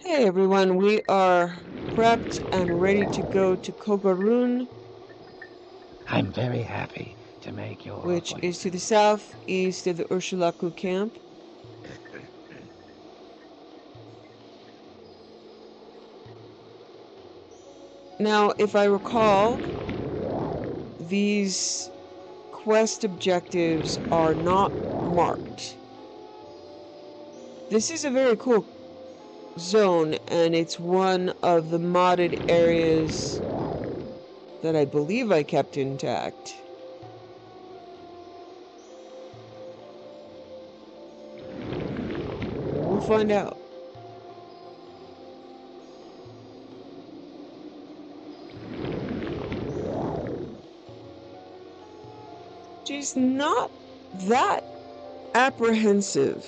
Hey everyone, we are prepped and ready to go to Kogarun, I'm very happy to make your which is to the acquaintance. southeast of the Ursulaku camp. Now, if I recall, these quest objectives are not marked. This is a very cool zone, and it's one of the modded areas that I believe I kept intact. We'll find out. She's not that apprehensive.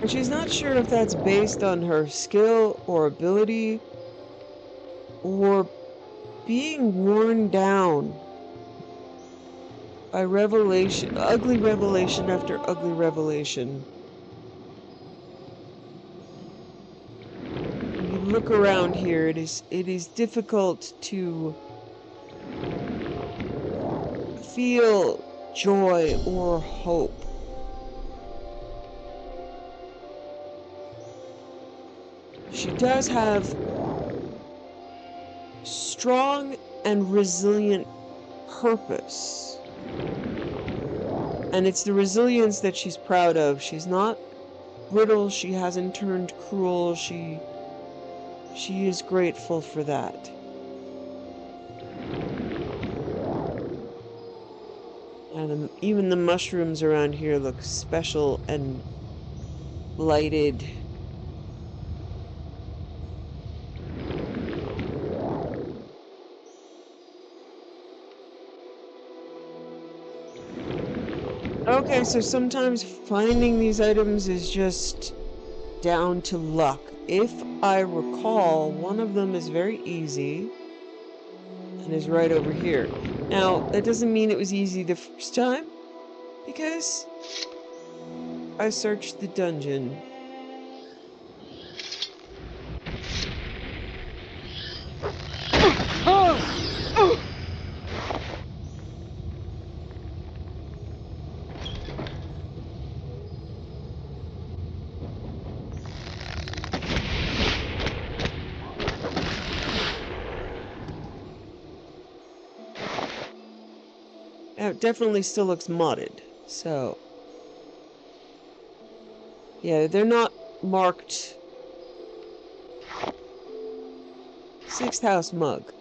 And she's not sure if that's based on her skill or ability or being worn down by revelation, ugly revelation after ugly revelation. When you look around here, it is difficult to feel joy or hope. She does have strong and resilient purpose. And it's the resilience that she's proud of. She's not brittle, she hasn't turned cruel, she is grateful for that. And even the mushrooms around here look special and lighted. Okay, so sometimes finding these items is just down to luck. If I recall, one of them is very easy and is right over here. Now, that doesn't mean it was easy the first time, because I searched the dungeon. Now, it definitely still looks modded, so yeah, they're not marked. Sixth house mug.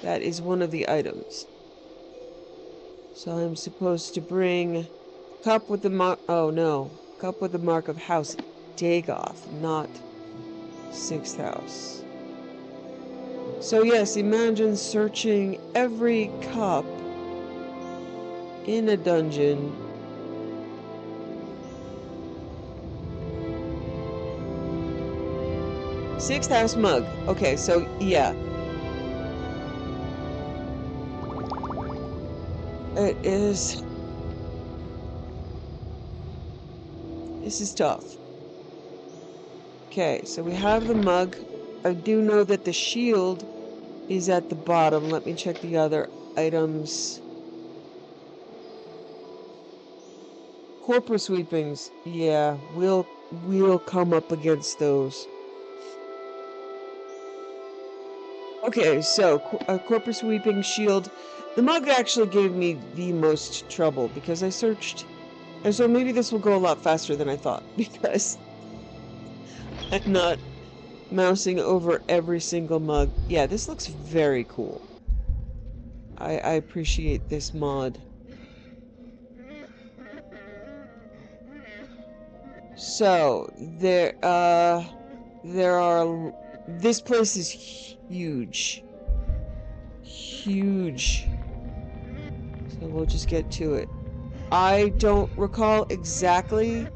That is one of the items. So I'm supposed to bring cup with the mark. Oh no, cup with the mark of House Dagoth, not sixth house. So yes, imagine searching every cup in a dungeon. Sixth house mug. Okay, so yeah. It is. This is tough. Okay, so we have the mug. I do know that the shield is at the bottom. Let me check the other items. Corporate sweepings. Yeah, we'll come up against those. Okay, so a corporate sweeping shield. The mug actually gave me the most trouble because I searched, and so maybe this will go a lot faster than I thought because I'm not mousing over every single mug. Yeah, this looks very cool. I appreciate this mod. So there are. This place is huge. Huge. So we'll just get to it. I don't recall exactly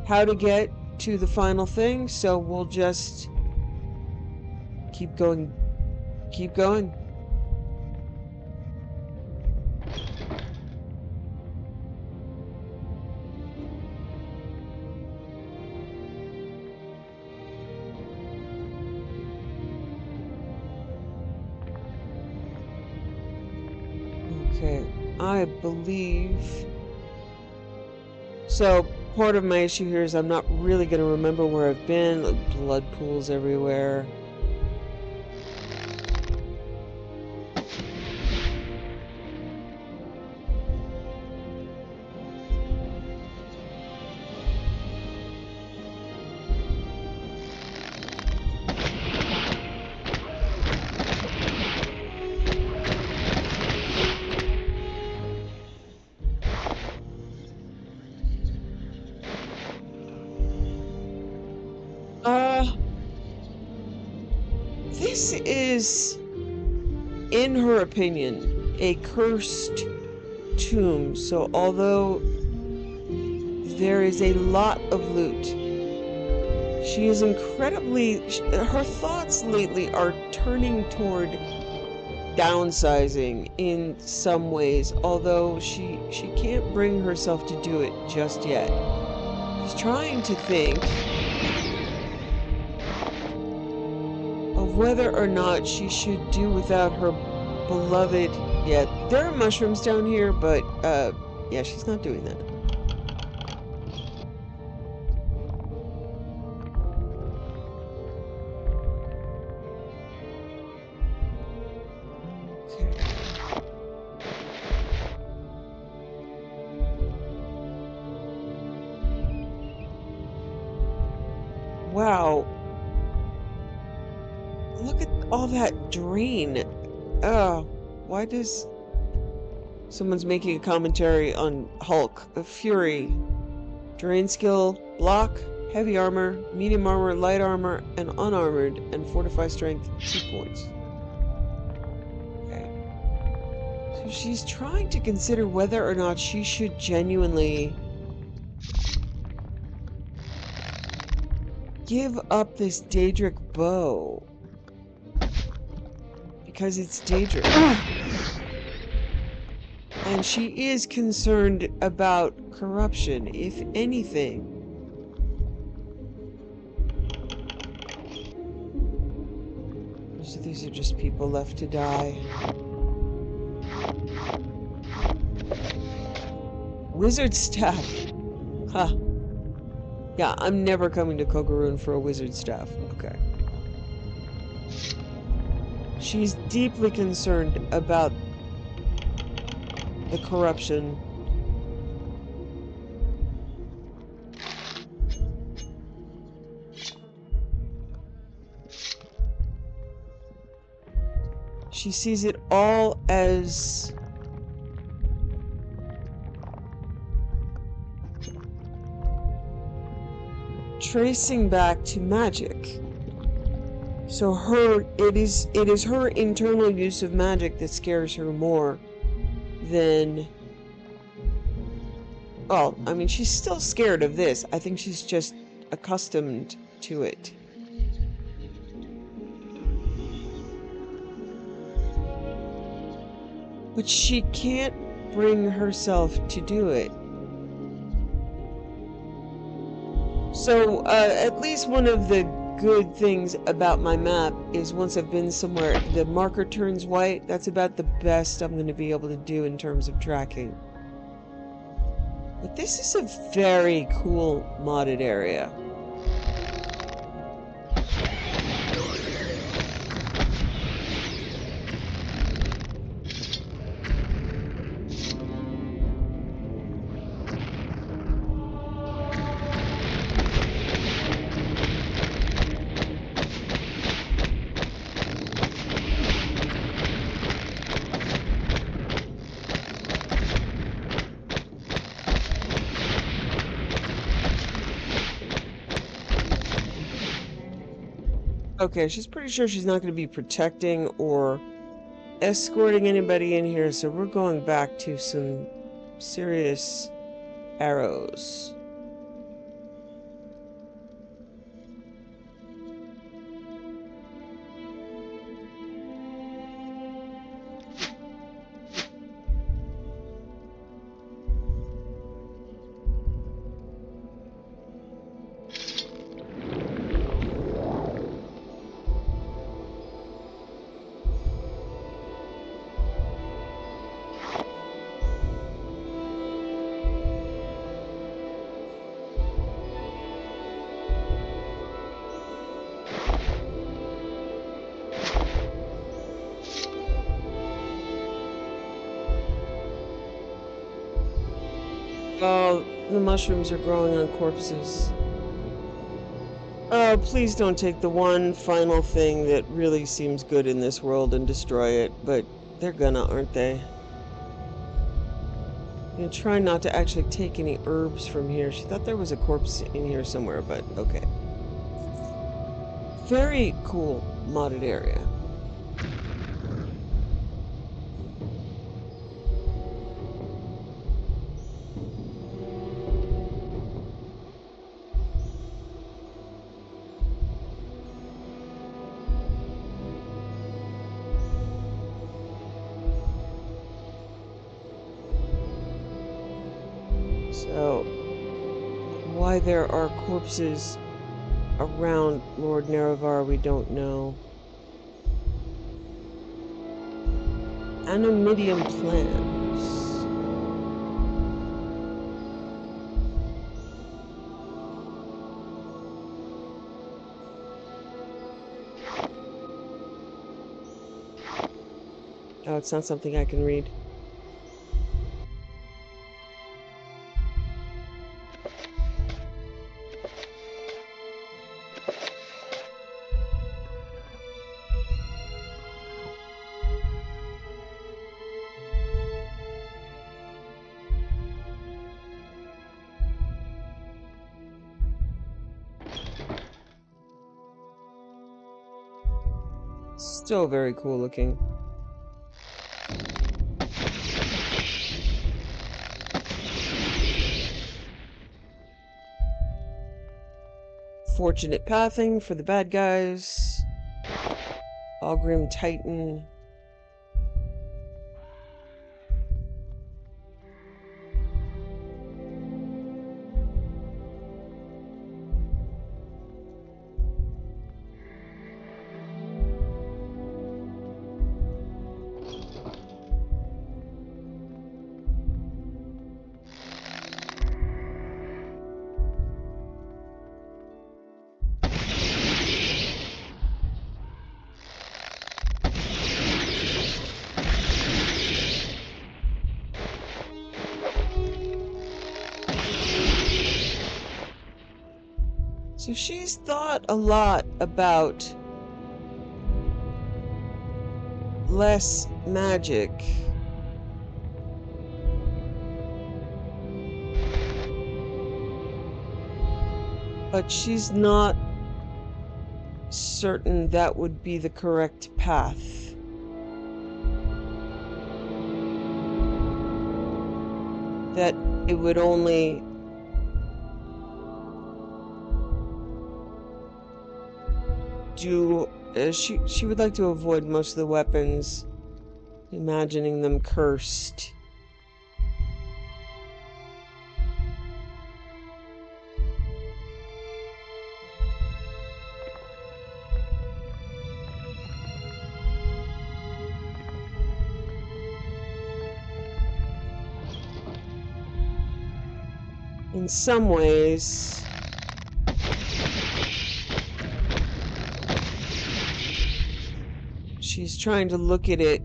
how to get to the final thing, so we'll just keep going keep going. Okay, I believe... So, part of my issue here is I'm not really going to remember where I've been. Like, blood pools everywhere. This is, in her opinion, a cursed tomb. So although there is a lot of loot, she is incredibly... Her thoughts lately are turning toward downsizing in some ways, although she can't bring herself to do it just yet. She's trying to think of whether or not she should do without her beloved... Yeah, there are mushrooms down here, but, yeah, she's not doing that. Okay. Wow. Look at all that drain. Oh, why does... Someone's making a commentary on Hulk. Fury. Drain skill, block, heavy armor, medium armor, light armor, and unarmored, and fortify strength 2 points. Okay. So she's trying to consider whether or not she should genuinely give up this Daedric bow. Because it's Daedric. And she is concerned about corruption, if anything. So these are just people left to die. Wizard staff. Huh. Yeah, I'm never coming to Kogaroon for a wizard staff. Okay. She's deeply concerned about the corruption. She sees it all as tracing back to magic. So it is her internal use of magic that scares her more than... Well, I mean, she's still scared of this. I think she's just accustomed to it. But she can't bring herself to do it. So, at least one of the good things about my map is once I've been somewhere, the marker turns white. That's about the best I'm going to be able to do in terms of tracking. But this is a very cool modded area. Okay, she's pretty sure she's not going to be protecting or escorting anybody in here, so we're going back to some serious arrows. Oh, the mushrooms are growing on corpses. Oh, please don't take the one final thing that really seems good in this world and destroy it, but they're gonna, aren't they? I'm gonna try not to actually take any herbs from here. She thought there was a corpse in here somewhere, but okay. Very cool modded area. So, why there are corpses around Lord Nerevar, we don't know. Anomidium plants. Oh, it's not something I can read. Still very cool looking. Fortunate pathing for the bad guys. Ogrim Titan. So she's thought a lot about less magic. But she's not certain that would be the correct path. That it would only do... she would like to avoid most of the weapons, imagining them cursed. In some ways, she's trying to look at it.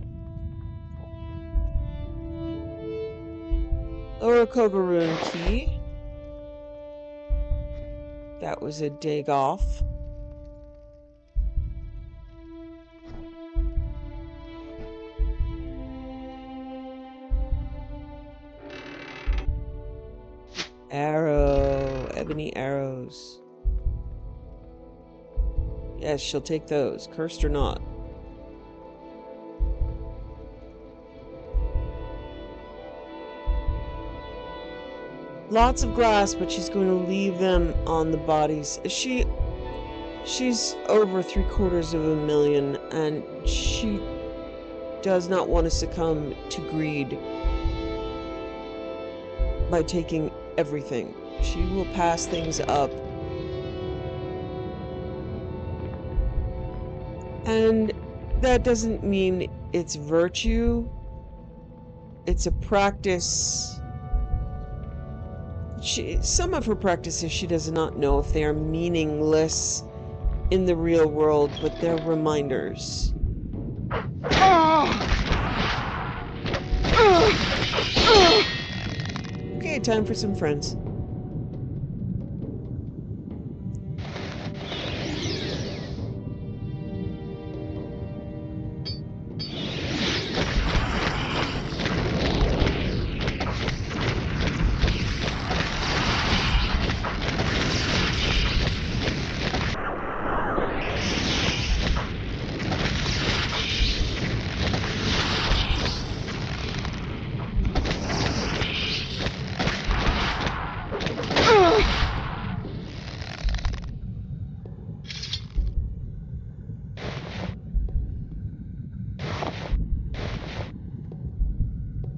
Orokogaroon key. That was a dig off. Arrow. Ebony arrows. Yes, she'll take those, cursed or not. Lots of glass, but she's going to leave them on the bodies. She's over 750,000, and she does not want to succumb to greed by taking everything. She will pass things up. And that doesn't mean it's virtue. It's a practice. Some of her practices she does not know if they are meaningless in the real world, but they're reminders. Okay, Okay, time for some friends.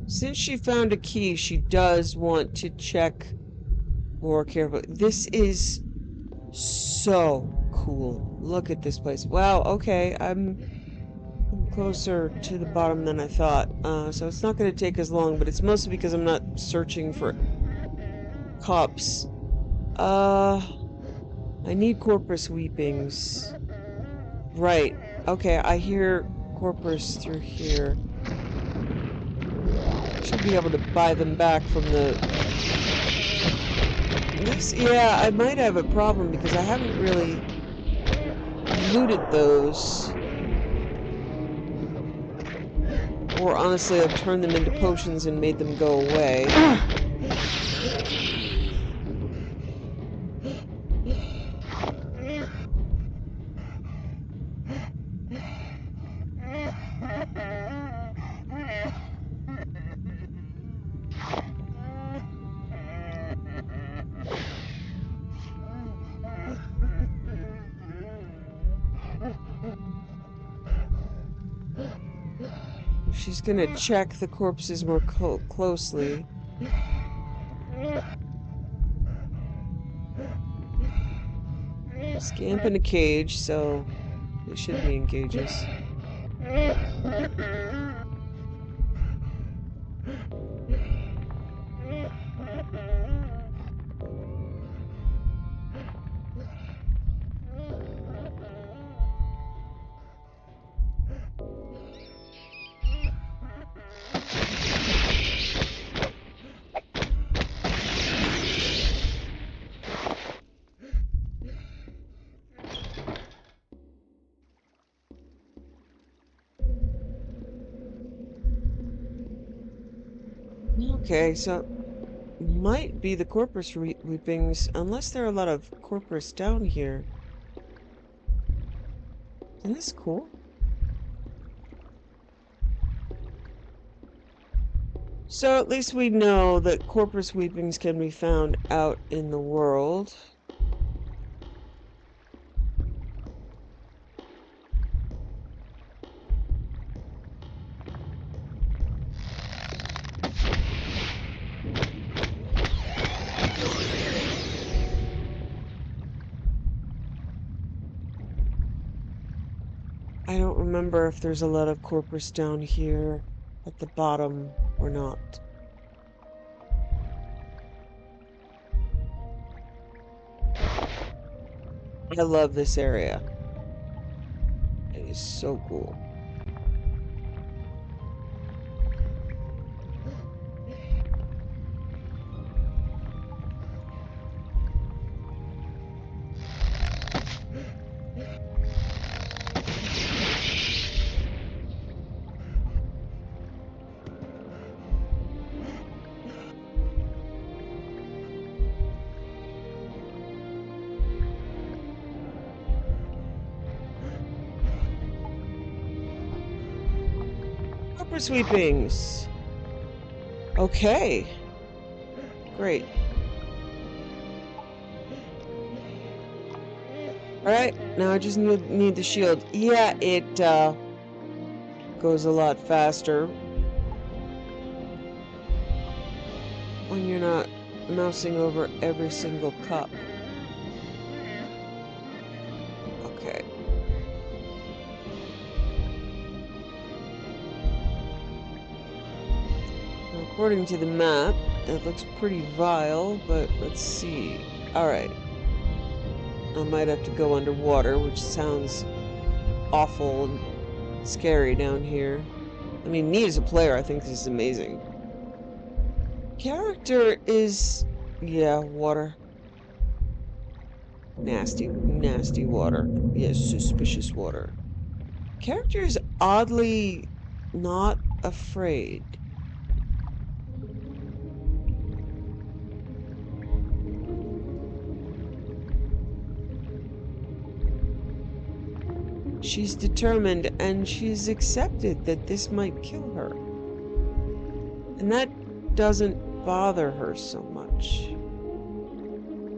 Since she found a key, she does want to check more carefully. This is so cool. Look at this place. Wow, okay, I'm closer to the bottom than I thought. So it's not going to take as long, but it's mostly because I'm not searching for cops. I need corpus weepings. Right. Okay, I hear corpus through here. Should be able to buy them back from the... yeah, I might have a problem because I haven't really looted those. Or honestly, I've turned them into potions and made them go away. She's gonna check the corpses more closely. Scamp in a cage, so they should be in cages. Okay, so might be the corpus weepings, unless there are a lot of corpus down here. Isn't this cool? So at least we know that corpus weepings can be found out in the world. I don't remember if there's a lot of corpus down here at the bottom or not. I love this area. It is so cool. Corpus sweepings. Okay. Great. Alright, now I just need the shield. Yeah, it goes a lot faster when you're not mousing over every single cup. Okay. According to the map, it looks pretty vile, but let's see. Alright. I might have to go underwater, which sounds awful and scary down here. I mean, me as a player, I think this is amazing. Character is... yeah, water. Nasty, nasty water. Yes, suspicious water. Character is oddly not afraid. She's determined and she's accepted that this might kill her. And that doesn't bother her so much.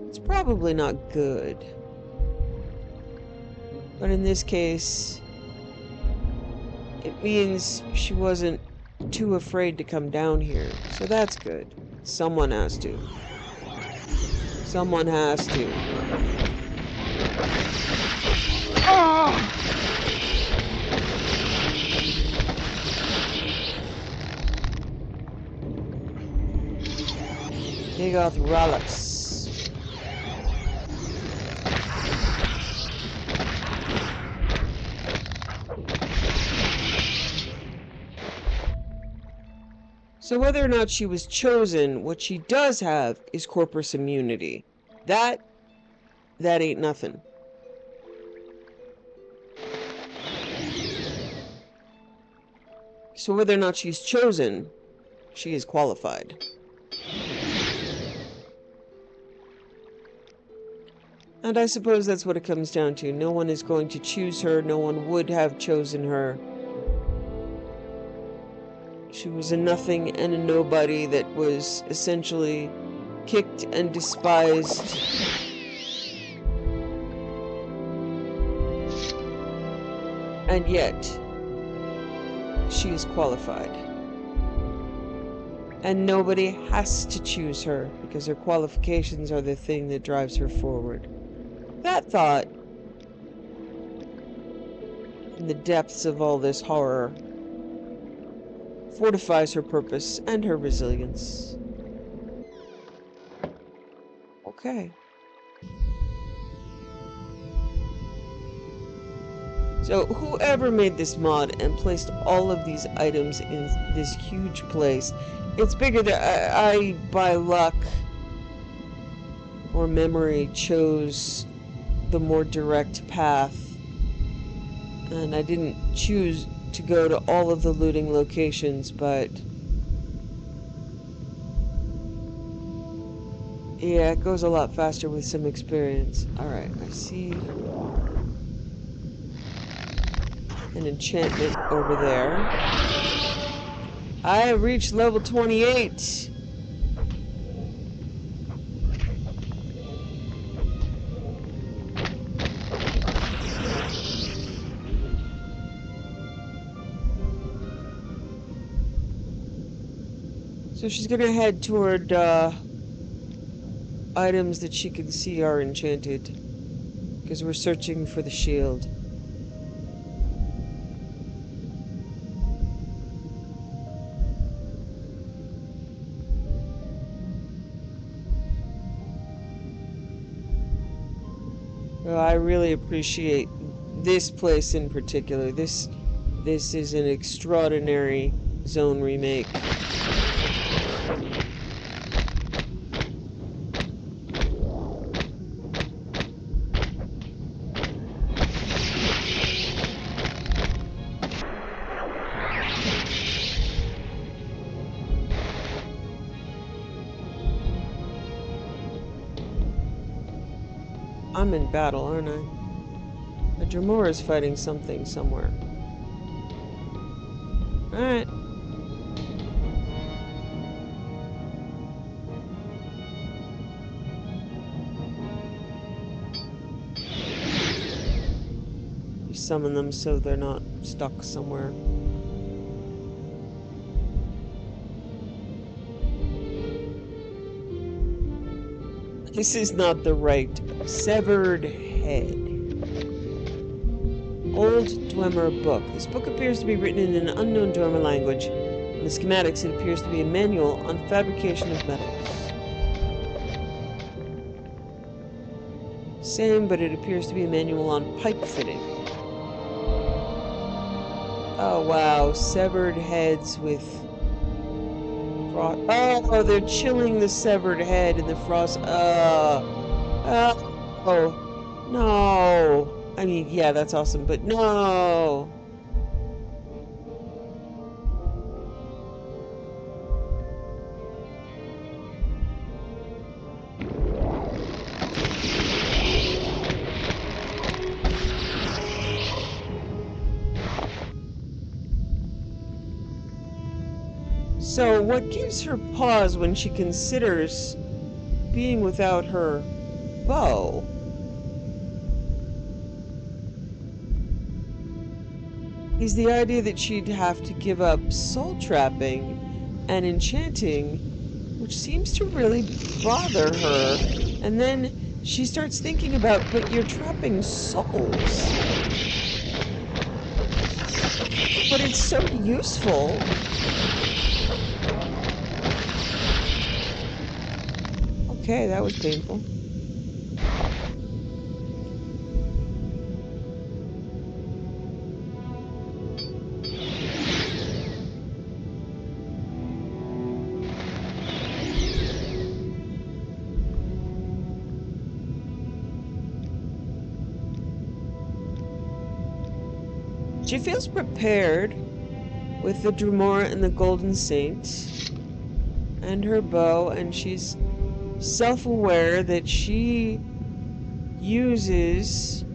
It's probably not good. But in this case, it means she wasn't too afraid to come down here. So that's good. Someone has to. Someone has to. Dagoth Rallis. So whether or not she was chosen, what she does have is corpus immunity. That ain't nothing. So whether or not she's chosen, she is qualified. And I suppose that's what it comes down to. No one is going to choose her. No one would have chosen her. She was a nothing and a nobody that was essentially kicked and despised. And yet, she is qualified. And nobody has to choose her because her qualifications are the thing that drives her forward. That thought, in the depths of all this horror, fortifies her purpose and her resilience. Okay. So whoever made this mod and placed all of these items in this huge place, it's bigger than I by luck or memory chose the more direct path, and I didn't choose to go to all of the looting locations, but yeah, it goes a lot faster with some experience. Alright, I see an enchantment over there. I have reached level 28. So she's gonna head toward items that she can see are enchanted, because we're searching for the shield. Well, I really appreciate this place in particular. This is an extraordinary zone remake. I'm in battle, aren't I? The Dremora is fighting something somewhere. Alright. You summon them so they're not stuck somewhere. This is not the right. Severed head. Old Dwemer book. This book appears to be written in an unknown Dwemer language. In the schematics, it appears to be a manual on fabrication of metals. Same, but it appears to be a manual on pipe fitting. Oh wow, severed heads with Frost. Oh, they're chilling the severed head in the frost. Oh, no. I mean, yeah, that's awesome, but no. So, what gives her pause when she considers being without her bow? Is the idea that she'd have to give up soul trapping and enchanting, which seems to really bother her. And then she starts thinking about, but you're trapping souls. But it's so useful. Okay, that was painful. She feels prepared with the Dremora and the Golden Saint and her bow, and she's self-aware that she uses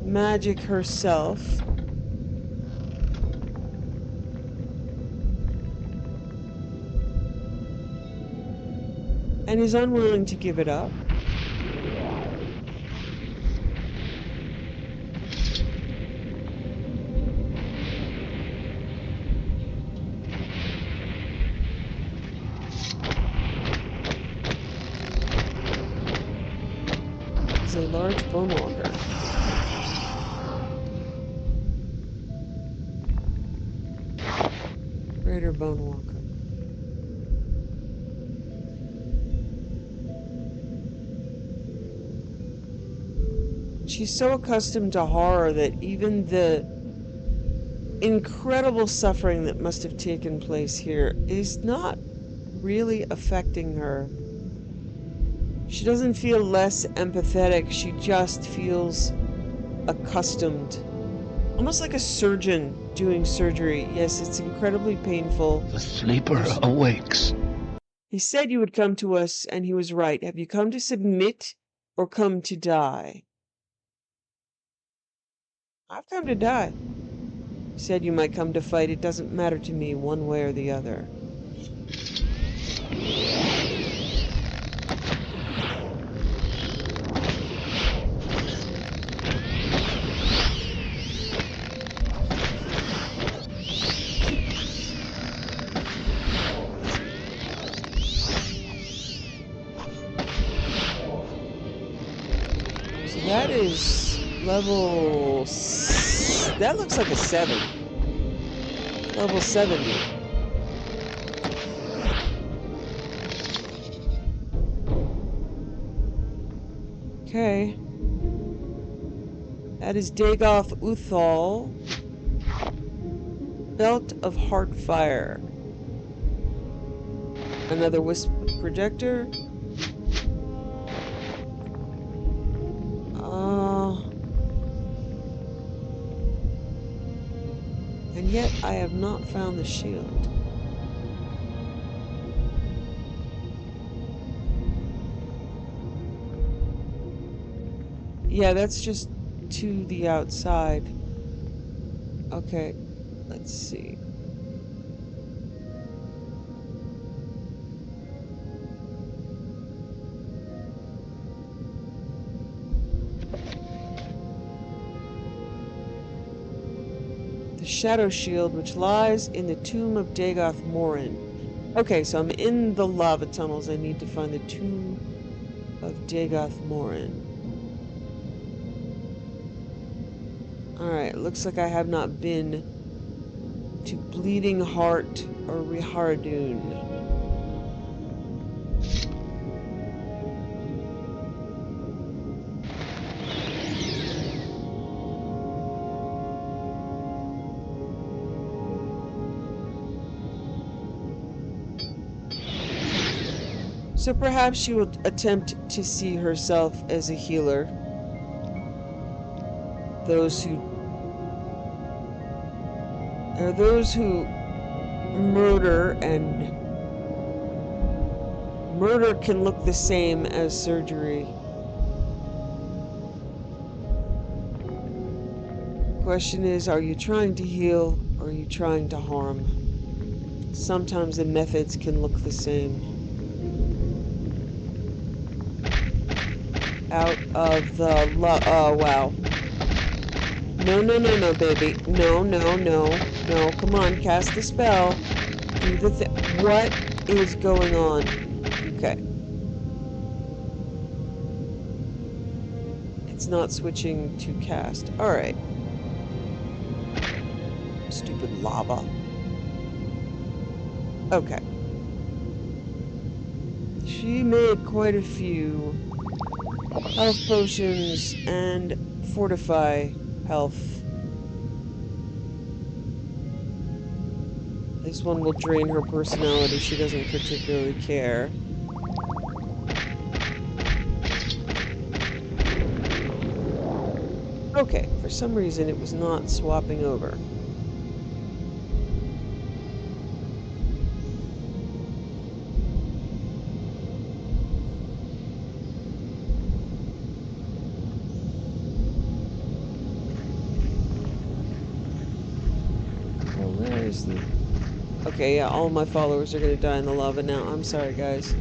magic herself. And is unwilling to give it up. Is a large bone walker. Greater bone walker. She's so accustomed to horror that even the incredible suffering that must have taken place here is not really affecting her. She doesn't feel less empathetic, she just feels accustomed. Almost like a surgeon doing surgery. Yes, it's incredibly painful. The sleeper awakes. He said you would come to us, and he was right. Have you come to submit or come to die? I've come to die. He said you might come to fight. It doesn't matter to me one way or the other. So that is level... That looks like a 7. Level 70. Okay. That is Dagoth Uthal. Belt of Heartfire. Another wisp projector. And yet I have not found the shield. Yeah, that's just to the outside. Okay, let's see. The Shadow Shield, which lies in the tomb of Dagoth Morin. Okay, so I'm in the lava tunnels. I need to find the tomb of Dagoth Morin. Alright, looks like I have not been to Bleeding Heart or Riharadun. So perhaps she will attempt to see herself as a healer. Those who murder, and murder can look the same as surgery. Question is, are you trying to heal or are you trying to harm? Sometimes the methods can look the same. Out of the oh wow. No, no, no, no, baby. No, no, no, no. Come on, cast the spell. Do the what is going on? Okay. It's not switching to cast. Alright. Stupid lava. Okay. She made quite a few health potions and fortify health. This one will drain her personality. She doesn't particularly care. Okay, for some reason it was not swapping over. Well, where is the... Okay, yeah, all my followers are gonna die in the lava now. I'm sorry, guys.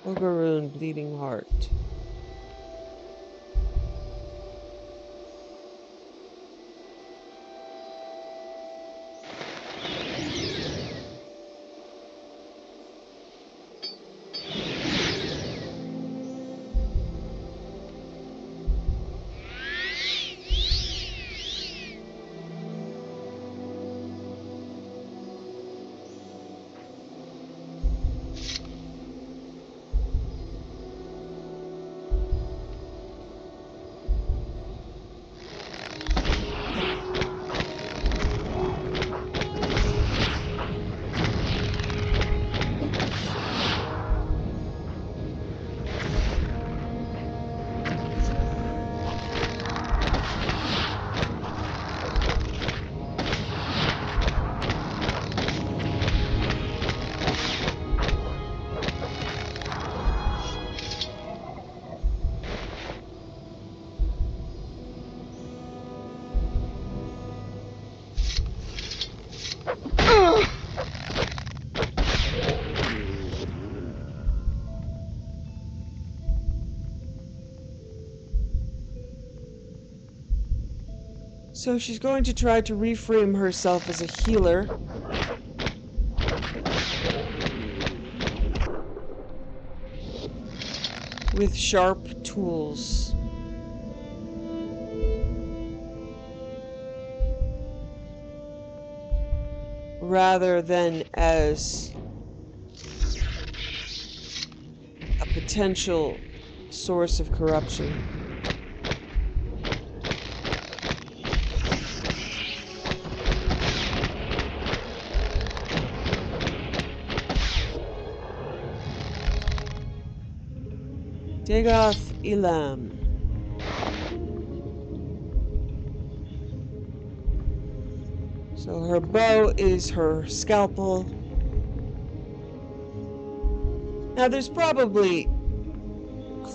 Ogaroon, Bleeding Heart. So she's going to try to reframe herself as a healer. With sharp tools. Rather than as a potential source of corruption. Dagoth Elam. So her bow is her scalpel. Now there's probably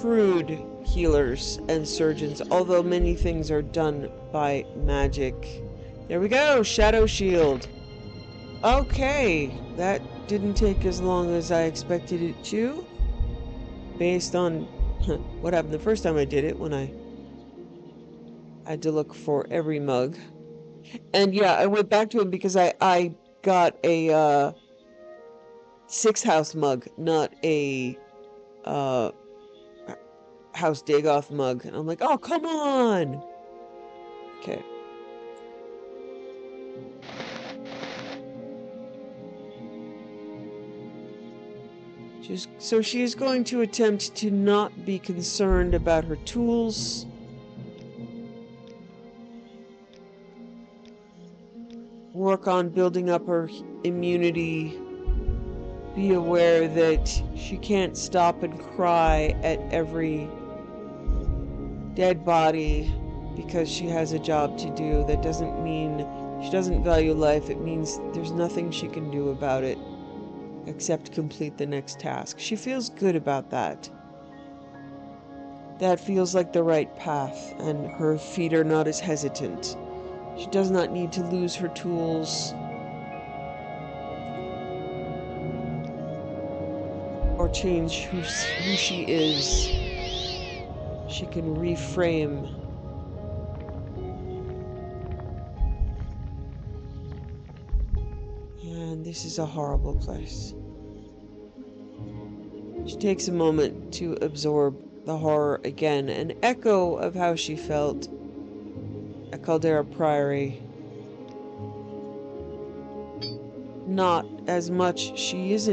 crude healers and surgeons, although many things are done by magic. There we go, Shadow Shield. Okay, that didn't take as long as I expected it to. Based on what happened the first time I did it, when I had to look for every mug. And yeah, I went back to him because I got a 6 house mug, not a House Dagoth mug. And I'm like, oh, come on! Okay. So she is going to attempt to not be concerned about her tools. Work on building up her immunity. Be aware that she can't stop and cry at every dead body because she has a job to do. That doesn't mean she doesn't value life. It means there's nothing she can do about it except complete the next task. She feels good about that. That feels like the right path, and her feet are not as hesitant. She does not need to lose her tools or change who she is. She can reframe. And this is a horrible place. She takes a moment to absorb the horror again, an echo of how she felt at Caldera Priory. Not as much. She's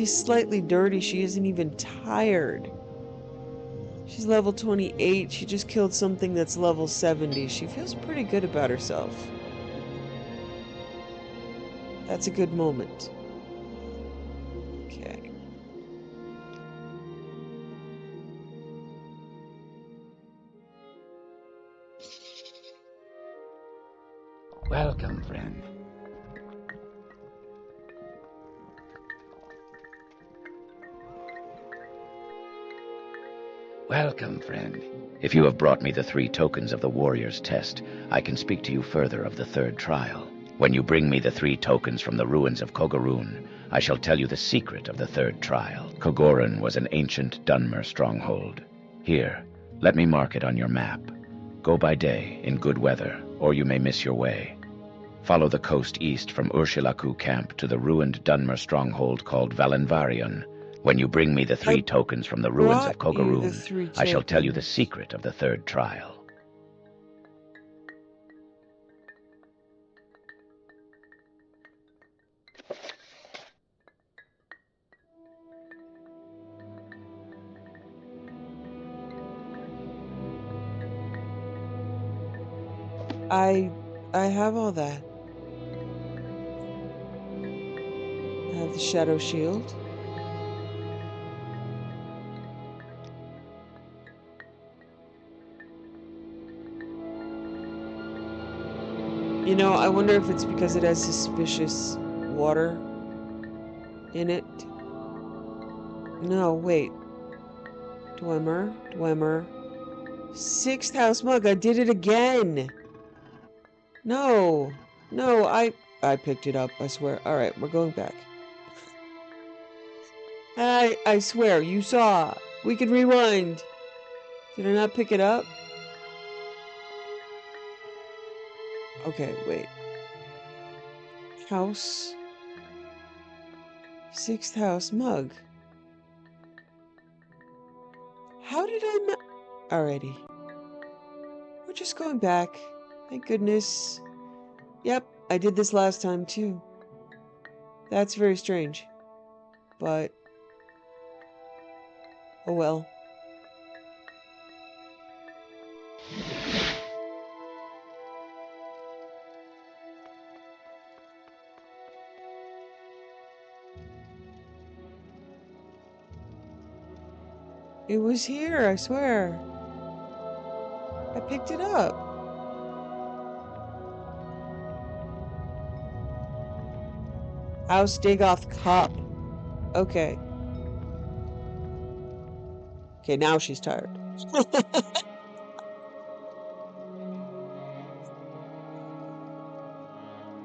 slightly dirty. She isn't even tired. She's level 28. She just killed something that's level 70. She feels pretty good about herself. That's a good moment. Okay. Welcome, friend. Welcome, friend. If you have brought me the 3 tokens of the warrior's test, I can speak to you further of the 3rd trial. When you bring me the 3 tokens from the ruins of Kogorun, I shall tell you the secret of the 3rd trial. Kogorun was an ancient Dunmer stronghold. Here, let me mark it on your map. Go by day, in good weather, or you may miss your way. Follow the coast east from Urshilaku camp to the ruined Dunmer stronghold called Valenvarion. When you bring me the 3 tokens from the ruins of Kogorun, I shall tell you the secret of the 3rd trial. I have all that. I have the Shadow Shield. You know, I wonder if it's because it has suspicious water in it. No, wait. Dwemer. 6th house mug. I did it again. No, I picked it up. I swear. All right, we're going back. I swear, you saw. We can rewind. Did I not pick it up? Okay, wait. House. 6th house mug. How did I not? Alrighty. We're just going back. Thank goodness. Yep, I did this last time too. That's very strange. But, oh well. It was here, I swear. I picked it up. House Dagoth Cup. Okay. Okay, now she's tired.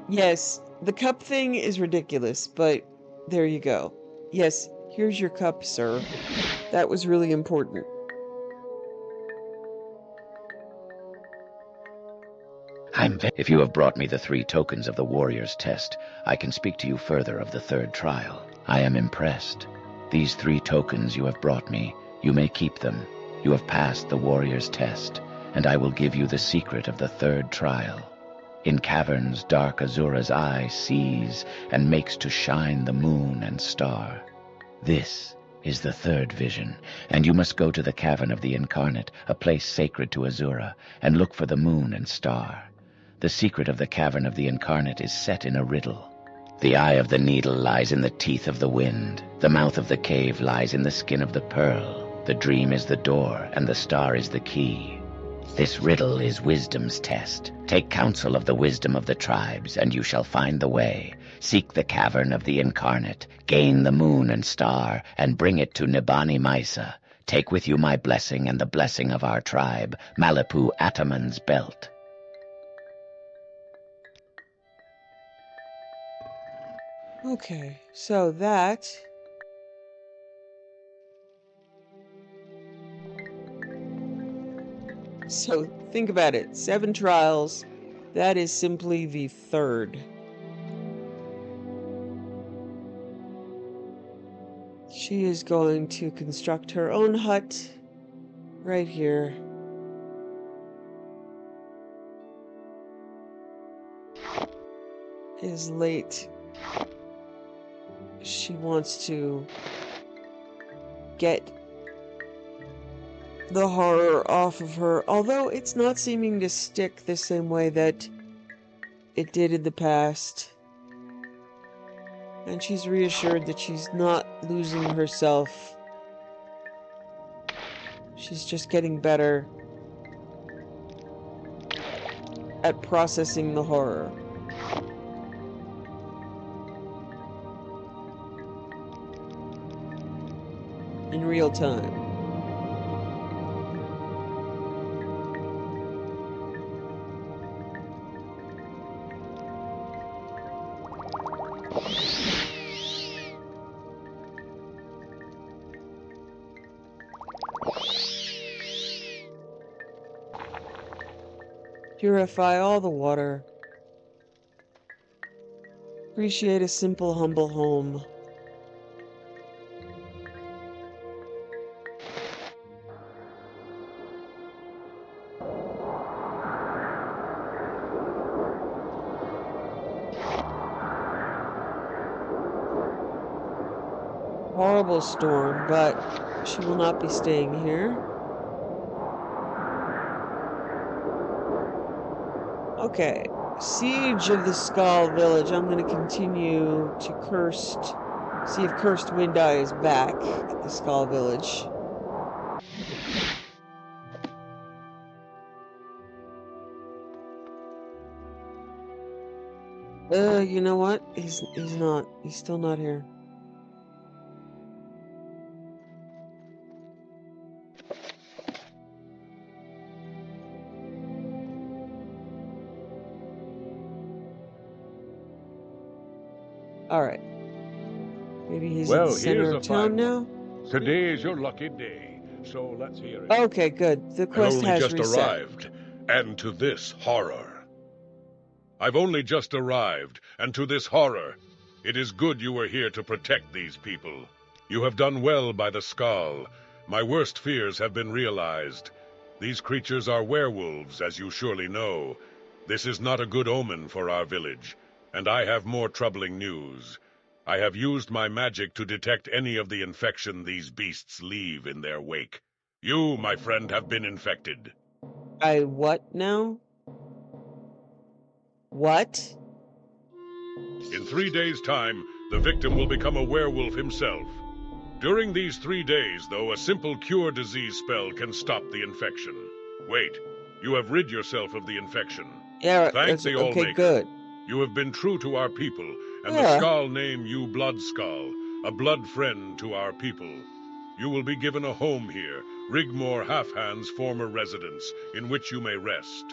Yes, the cup thing is ridiculous, but there you go. Yes, here's your cup, sir. That was really important. If you have brought me the 3 tokens of the warrior's test, I can speak to you further of the 3rd trial. I am impressed. These 3 tokens you have brought me, you may keep them. You have passed the warrior's test, and I will give you the secret of the 3rd trial. In caverns dark Azura's eye sees and makes to shine the moon and star. This is the third vision, and you must go to the Cavern of the Incarnate, a place sacred to Azura, and look for the moon and star. The secret of the Cavern of the Incarnate is set in a riddle. The eye of the needle lies in the teeth of the wind. The mouth of the cave lies in the skin of the pearl. The dream is the door, and the star is the key. This riddle is wisdom's test. Take counsel of the wisdom of the tribes, and you shall find the way. Seek the Cavern of the Incarnate, gain the moon and star, and bring it to Nibani Maisa. Take with you my blessing and the blessing of our tribe, Malipu Ataman's belt. Okay, so that... So think about it. 7 trials. That is simply the third. She is going to construct her own hut right here. It is late. She wants to get the horror off of her, although it's not seeming to stick the same way that it did in the past. And she's reassured that she's not losing herself. She's just getting better at processing the horror. In real time. Purify all the water. Appreciate a simple, humble home. Horrible storm, but she will not be staying here. Okay, Siege of the Skull Village. I'm going to continue to see if Cursed Wind Eye is back at the Skull Village. You know what? He's not. He's still not here. All right. Maybe he's in the center of town now? Today is your lucky day, so let's hear it. Okay, good. The I've quest only has just reset. arrived, and to this horror. I've only just arrived, and to this horror. It is good you were here to protect these people. You have done well by the skull. My worst fears have been realized. These creatures are werewolves, as you surely know. This is not a good omen for our village, and I have more troubling news. I have used my magic to detect any of the infection these beasts leave in their wake. You, my friend, have been infected. I what now? What? In 3 days' time, the victim will become a werewolf himself. During these 3 days, though, a simple cure disease spell can stop the infection. Wait, you have rid yourself of the infection. Yeah, Thank the okay, Allmaker. good. You have been true to our people, and Yeah. the skull name you Blood Skull, a blood friend to our people. You will be given a home here, Rigmore Halfhand's former residence, in which you may rest.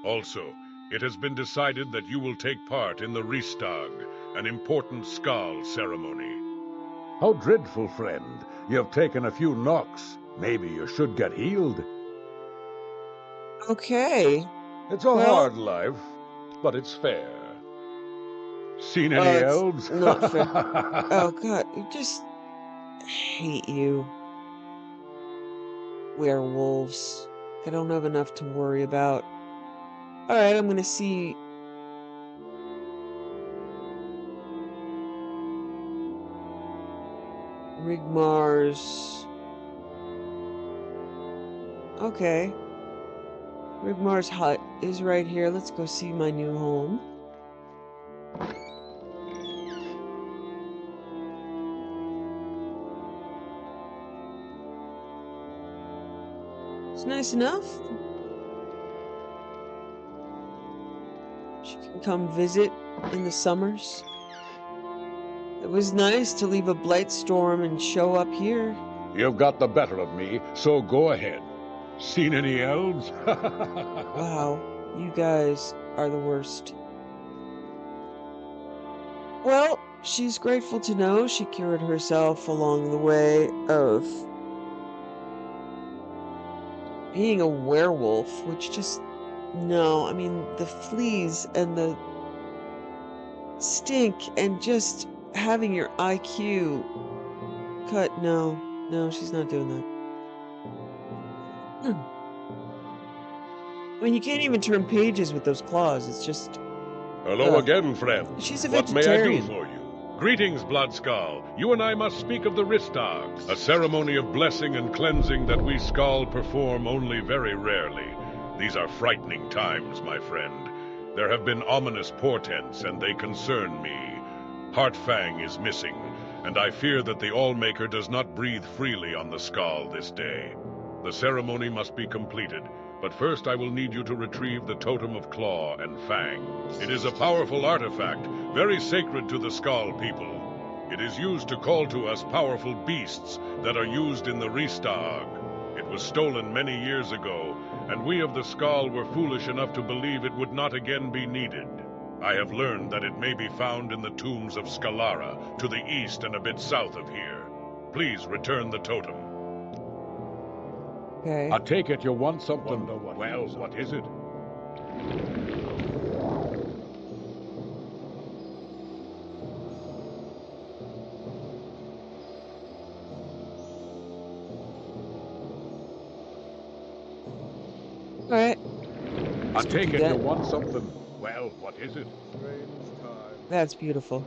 Also, it has been decided that you will take part in the Ristag, an important skull ceremony. How dreadful, friend. You have taken a few knocks. Maybe you should get healed. Okay. It's a Well- hard life, but it's fair. Seen any it's elves? not fair. Oh, God. I just hate you. Werewolves. I don't have enough to worry about. Alright, I'm gonna see... Rigmar's... Okay. Rigmar's hut is right here. Let's go see my new home. It's nice enough. She can come visit in the summers. It was nice to leave a blight storm and show up here. You've got the better of me, so go ahead. Seen any elves? Wow, you guys are the worst. Well, she's grateful to know she cured herself along the way of being a werewolf, which just... No, I mean, the fleas and the stink and just having your IQ cut. No, she's not doing that. I mean, you can't even turn pages with those claws. It's just... Hello again, friend. She's a What may I do vegetarian. for you? Greetings, Bloodskull. You and I must speak of the Ristogs, a ceremony of blessing and cleansing that we Skull perform only very rarely. These are frightening times, my friend. There have been ominous portents, and they concern me. Heartfang is missing, and I fear that the Allmaker does not breathe freely on the Skull this day. The ceremony must be completed, but first I will need you to retrieve the Totem of Claw and Fang. It is a powerful artifact, very sacred to the Skull people. It is used to call to us powerful beasts that are used in the Ristag. It was stolen many years ago, and we of the Skull were foolish enough to believe it would not again be needed. I have learned that it may be found in the tombs of Scalara, to the east and a bit south of here. Please return the totem. Okay. I take it you want something. Well, what is it? Alright. I take it that. you want something. Well, what is it? That's beautiful.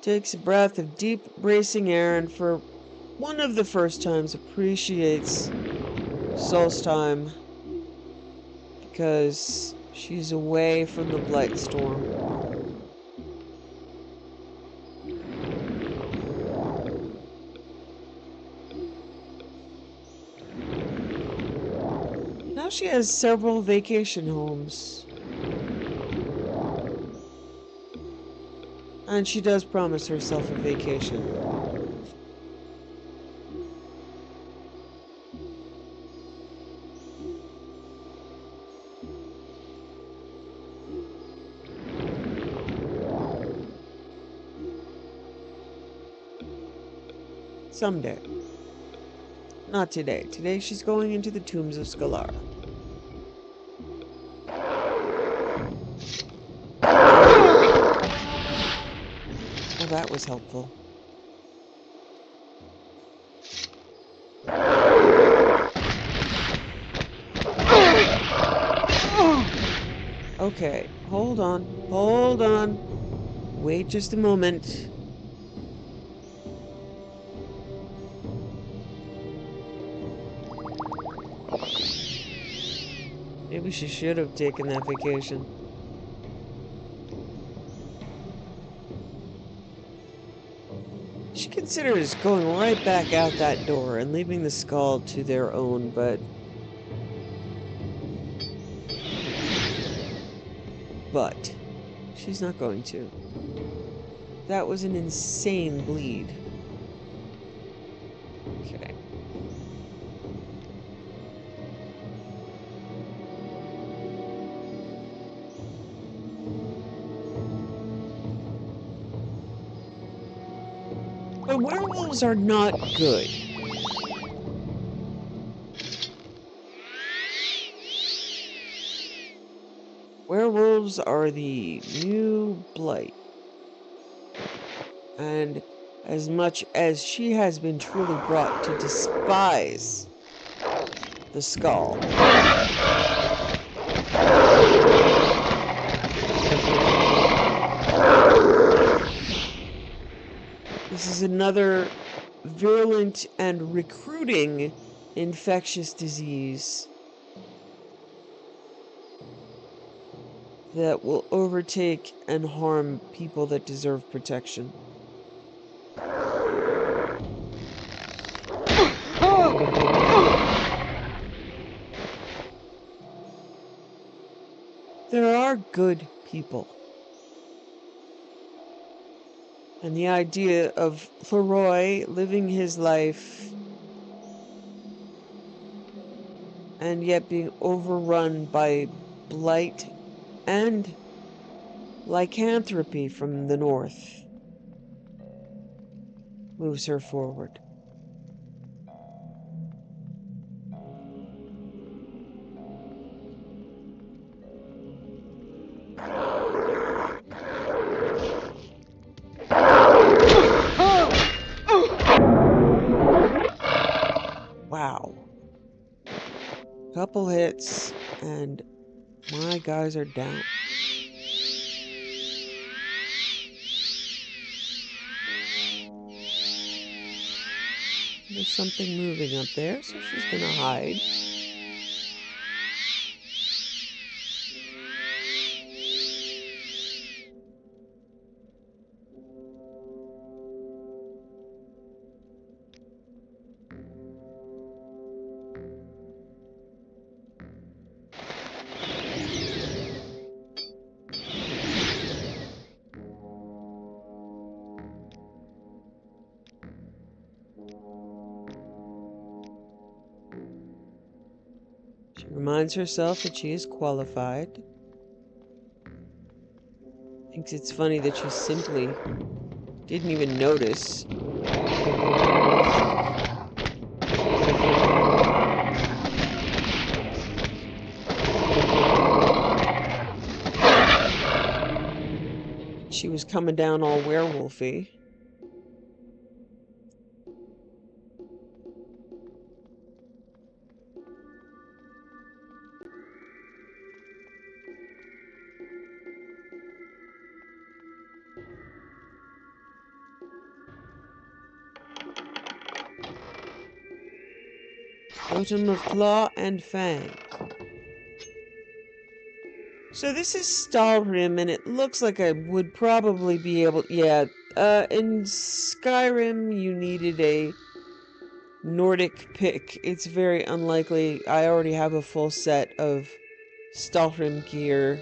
Takes a breath of deep, bracing air, and for one of the first times appreciates Solstheim because she's away from the blight storm. Now she has several vacation homes. And she does promise herself a vacation. Someday. Not today. Today she's going into the tombs of Scalara. Well, that was helpful. Okay, hold on. Hold on. Wait just a moment. Maybe she should have taken that vacation. She considers going right back out that door and leaving the Skull to their own, but she's not going to. That was an insane bleed. Okay. But werewolves are not good. Werewolves are the new blight. And as much as she has been truly brought to despise the Skull, This is another virulent and recruiting infectious disease that will overtake and harm people that deserve protection. There are good people. And the idea of Leroy living his life and yet being overrun by blight and lycanthropy from the north moves her forward. Wow. Couple hits and my guys are down. There's something moving up there, so she's gonna hide. She reminds herself that she is qualified. Thinks it's funny that she simply didn't even notice. She was coming down all werewolfy. Totem of Claw and Fang. So this is Stalrim, and it looks like I would probably be able... Yeah, in Skyrim, you needed a Nordic pick. It's very unlikely. I already have a full set of Stalrim gear.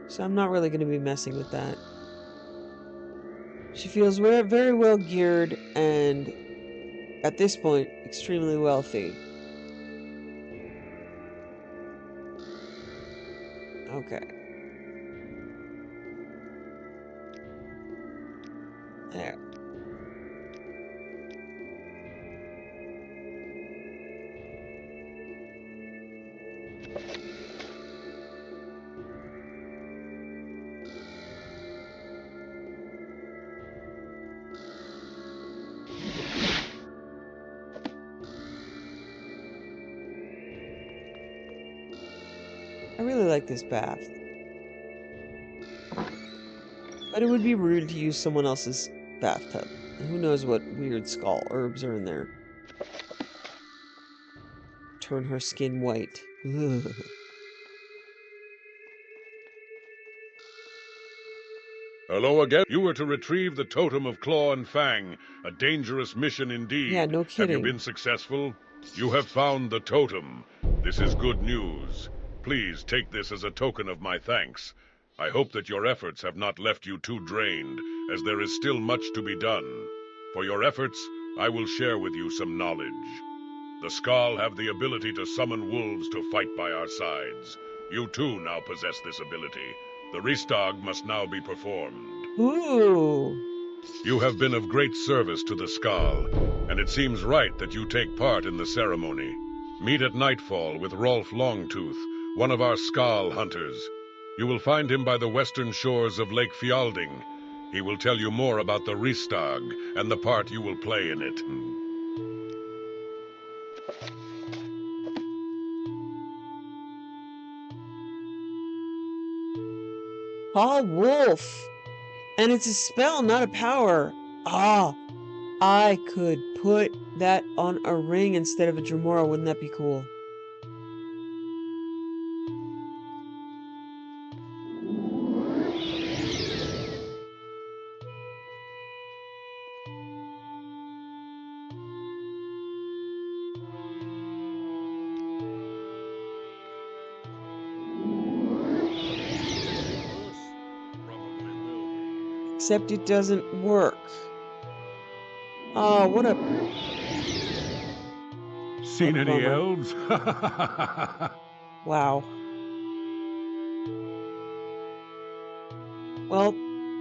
So I'm not really going to be messing with that. She feels very well geared and, at this point, extremely wealthy. Okay. There. I really like this bath. But it would be rude to use someone else's bathtub. Who knows what weird skull herbs are in there. Turn her skin white. Ugh. Hello again. You were to retrieve the Totem of Claw and Fang. A dangerous mission indeed. Yeah, no Have you kidding. been successful? You have found the totem. This is good news. Please take this as a token of my thanks. I hope that your efforts have not left you too drained, as there is still much to be done. For your efforts, I will share with you some knowledge. The Skal have the ability to summon wolves to fight by our sides. You too now possess this ability. The Restag must now be performed. Ooh. You have been of great service to the Skal, and it seems right that you take part in the ceremony. Meet at nightfall with Rolf Longtooth, one of our Skal hunters. You will find him by the western shores of Lake Fjallding. He will tell you more about the Ristag and the part you will play in it. Paul Wolf! And it's a spell, not a power. Ah, I could put that on a ring instead of a Dremora. Wouldn't that be cool? Except it doesn't work. Oh, what a... Seen any bummer. elves? Wow. Well,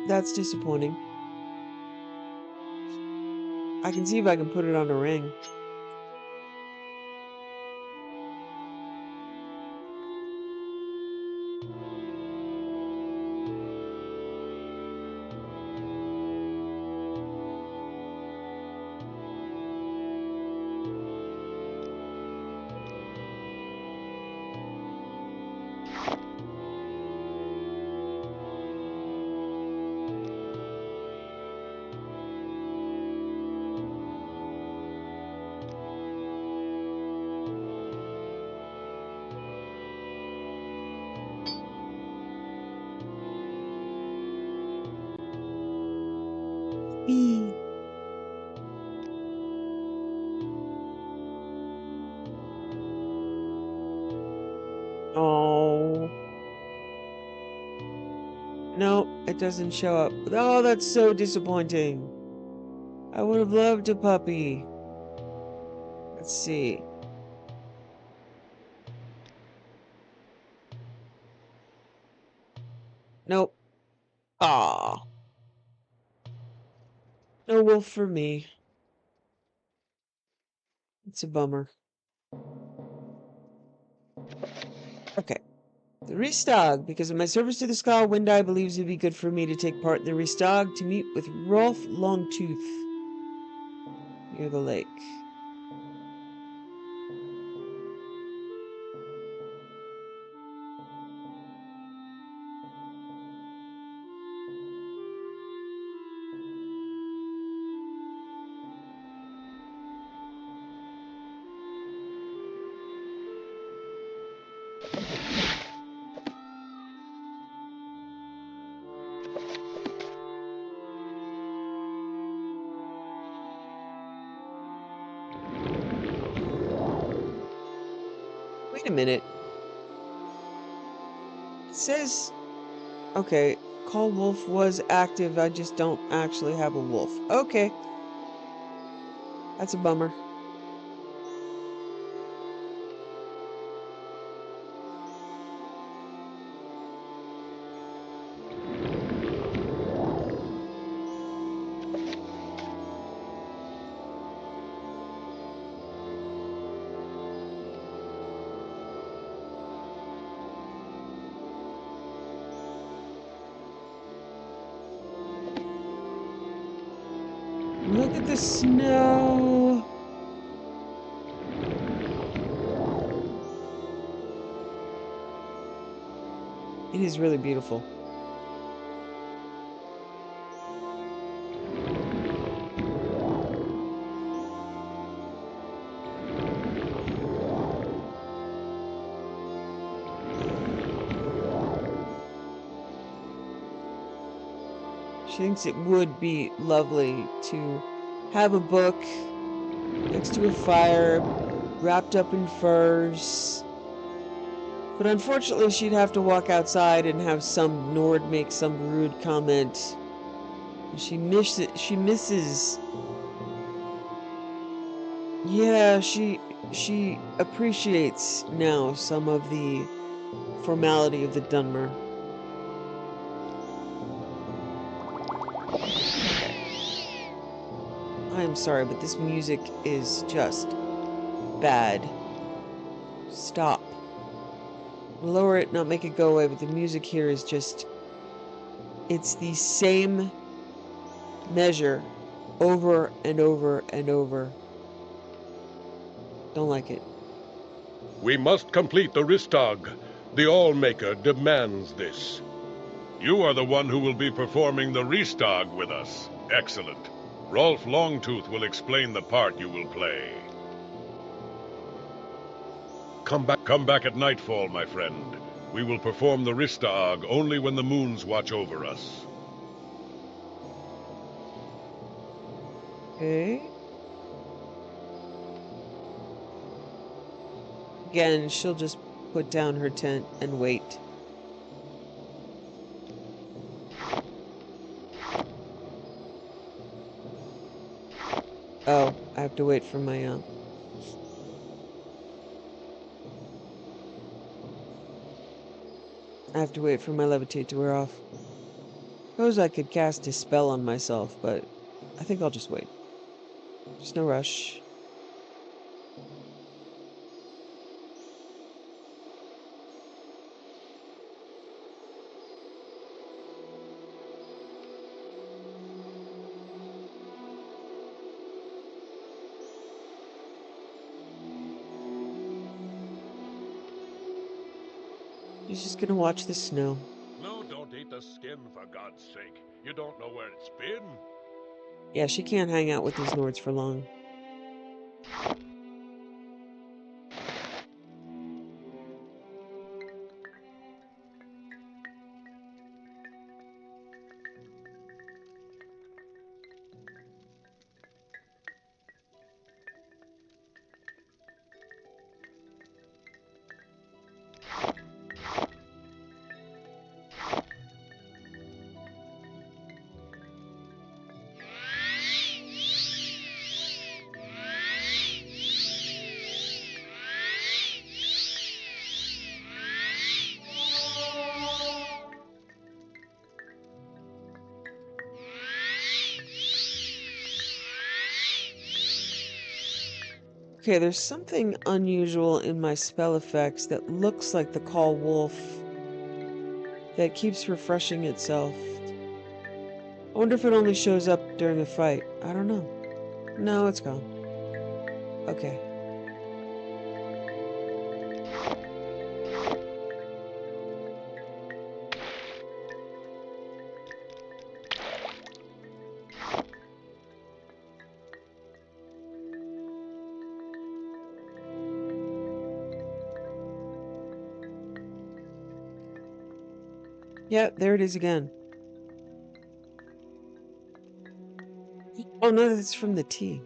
that's disappointing. I can see if I can put it on a ring. Bee. Oh. No, it doesn't show up. Oh, that's so disappointing. I would have loved a puppy. Let's see. Nope. Ah. No wolf for me. It's a bummer. Okay. The Ristag. Because of my service to the Skull, Windeye believes it would be good for me to take part in the Ristag to meet with Rolf Longtooth near the lake. Wait a minute. It says, okay, Call Wolf was active. I just don't actually have a wolf. Okay. That's a bummer. Look at the snow. It is really beautiful. She thinks it would be lovely to have a book next to a fire, wrapped up in furs. But unfortunately, she'd have to walk outside and have some Nord make some rude comment. She misses. Yeah, she appreciates now some of the formality of the Dunmer. I am sorry, but this music is just bad. Stop. Lower it, not make it go away, but the music here is just... It's the same measure over and over and over. Don't like it. We must complete the Ristag. The Allmaker demands this. You are the one who will be performing the Ristag with us. Excellent. Rolf Longtooth will explain the part you will play. Come back at nightfall, my friend. We will perform the Ristag only when the moons watch over us. Okay. Again, she'll just put down her tent and wait. Oh, I have to wait for my, I have to wait for my levitate to wear off. Suppose I could cast a spell on myself, but I think I'll just wait. There's no rush. He's just gonna watch the snow. No, don't eat the skin, for God's sake. You don't know where it's been. Yeah, she can't hang out with these Nords for long. Okay, there's something unusual in my spell effects that looks like the call wolf that keeps refreshing itself. I wonder if it only shows up during a fight. I don't know. No, it's gone. Okay. Yeah, there it is again. Oh no, that's from the tea.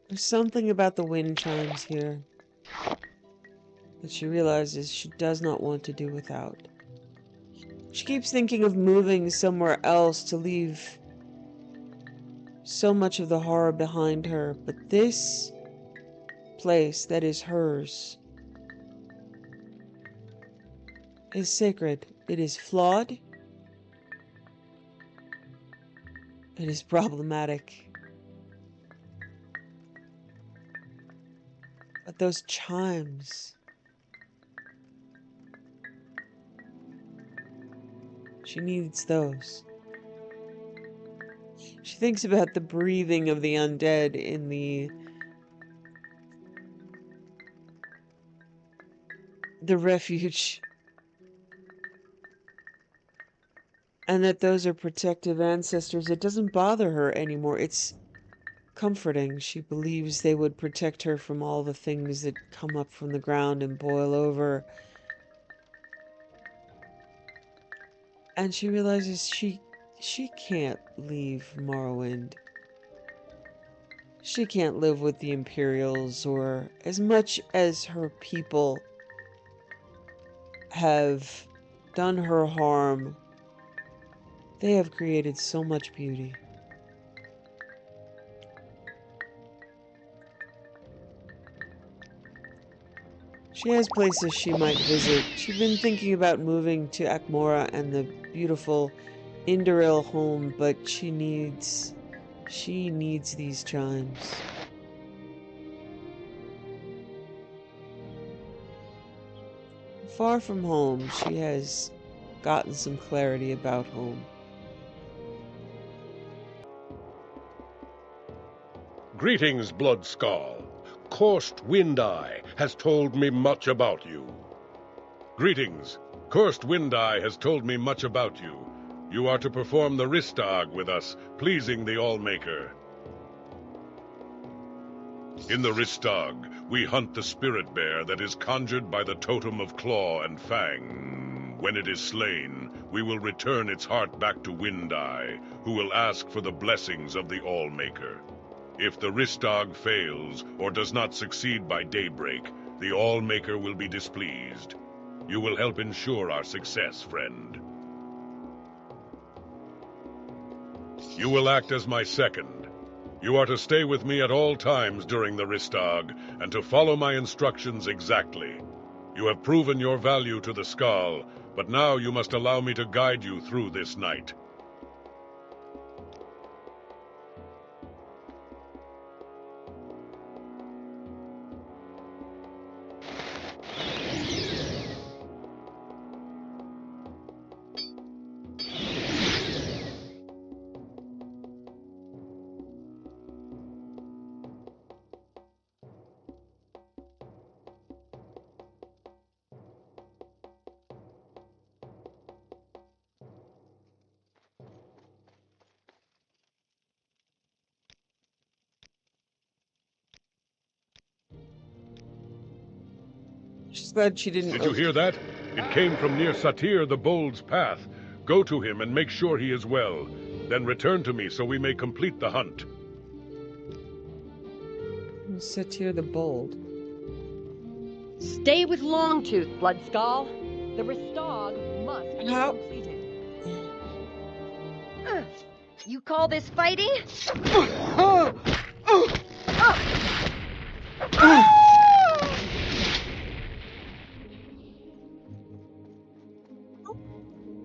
There's something about the wind chimes here that she realizes she does not want to do without. She keeps thinking of moving somewhere else to leave so much of the horror behind her, but this place that is hers is sacred. It is flawed. It is problematic. But those chimes, she needs those. She thinks about the breathing of the undead in the refuge, and that those are protective ancestors. It doesn't bother her anymore. It's comforting. She believes they would protect her from all the things that come up from the ground and boil over. And she realizes she can't leave Morrowind. She can't live with the Imperials, or as much as her people have done her harm, they have created so much beauty. She has places she might visit. She's been thinking about moving to Akmora and the beautiful Indoril home, but she needs these chimes. Far from home, she has gotten some clarity about home. Greetings, Bloodskull. Cursed Wind-Eye has told me much about you. Greetings. Cursed Wind-Eye has told me much about you. You are to perform the Ristag with us, pleasing the Allmaker. In the Ristag, we hunt the spirit bear that is conjured by the totem of Claw and Fang. When it is slain, we will return its heart back to Wind-Eye, who will ask for the blessings of the Allmaker. If the Ristag fails, or does not succeed by daybreak, the Allmaker will be displeased. You will help ensure our success, friend. You will act as my second. You are to stay with me at all times during the Ristag, and to follow my instructions exactly. You have proven your value to the Skull, but now you must allow me to guide you through this night. She's glad she didn't. Did you hear that? It came from near Satyr the Bold's path. Go to him and make sure he is well. Then return to me so we may complete the hunt. Satyr the Bold. Stay with Longtooth, Bloodskull. The Ristag must be How- completed. You call this fighting?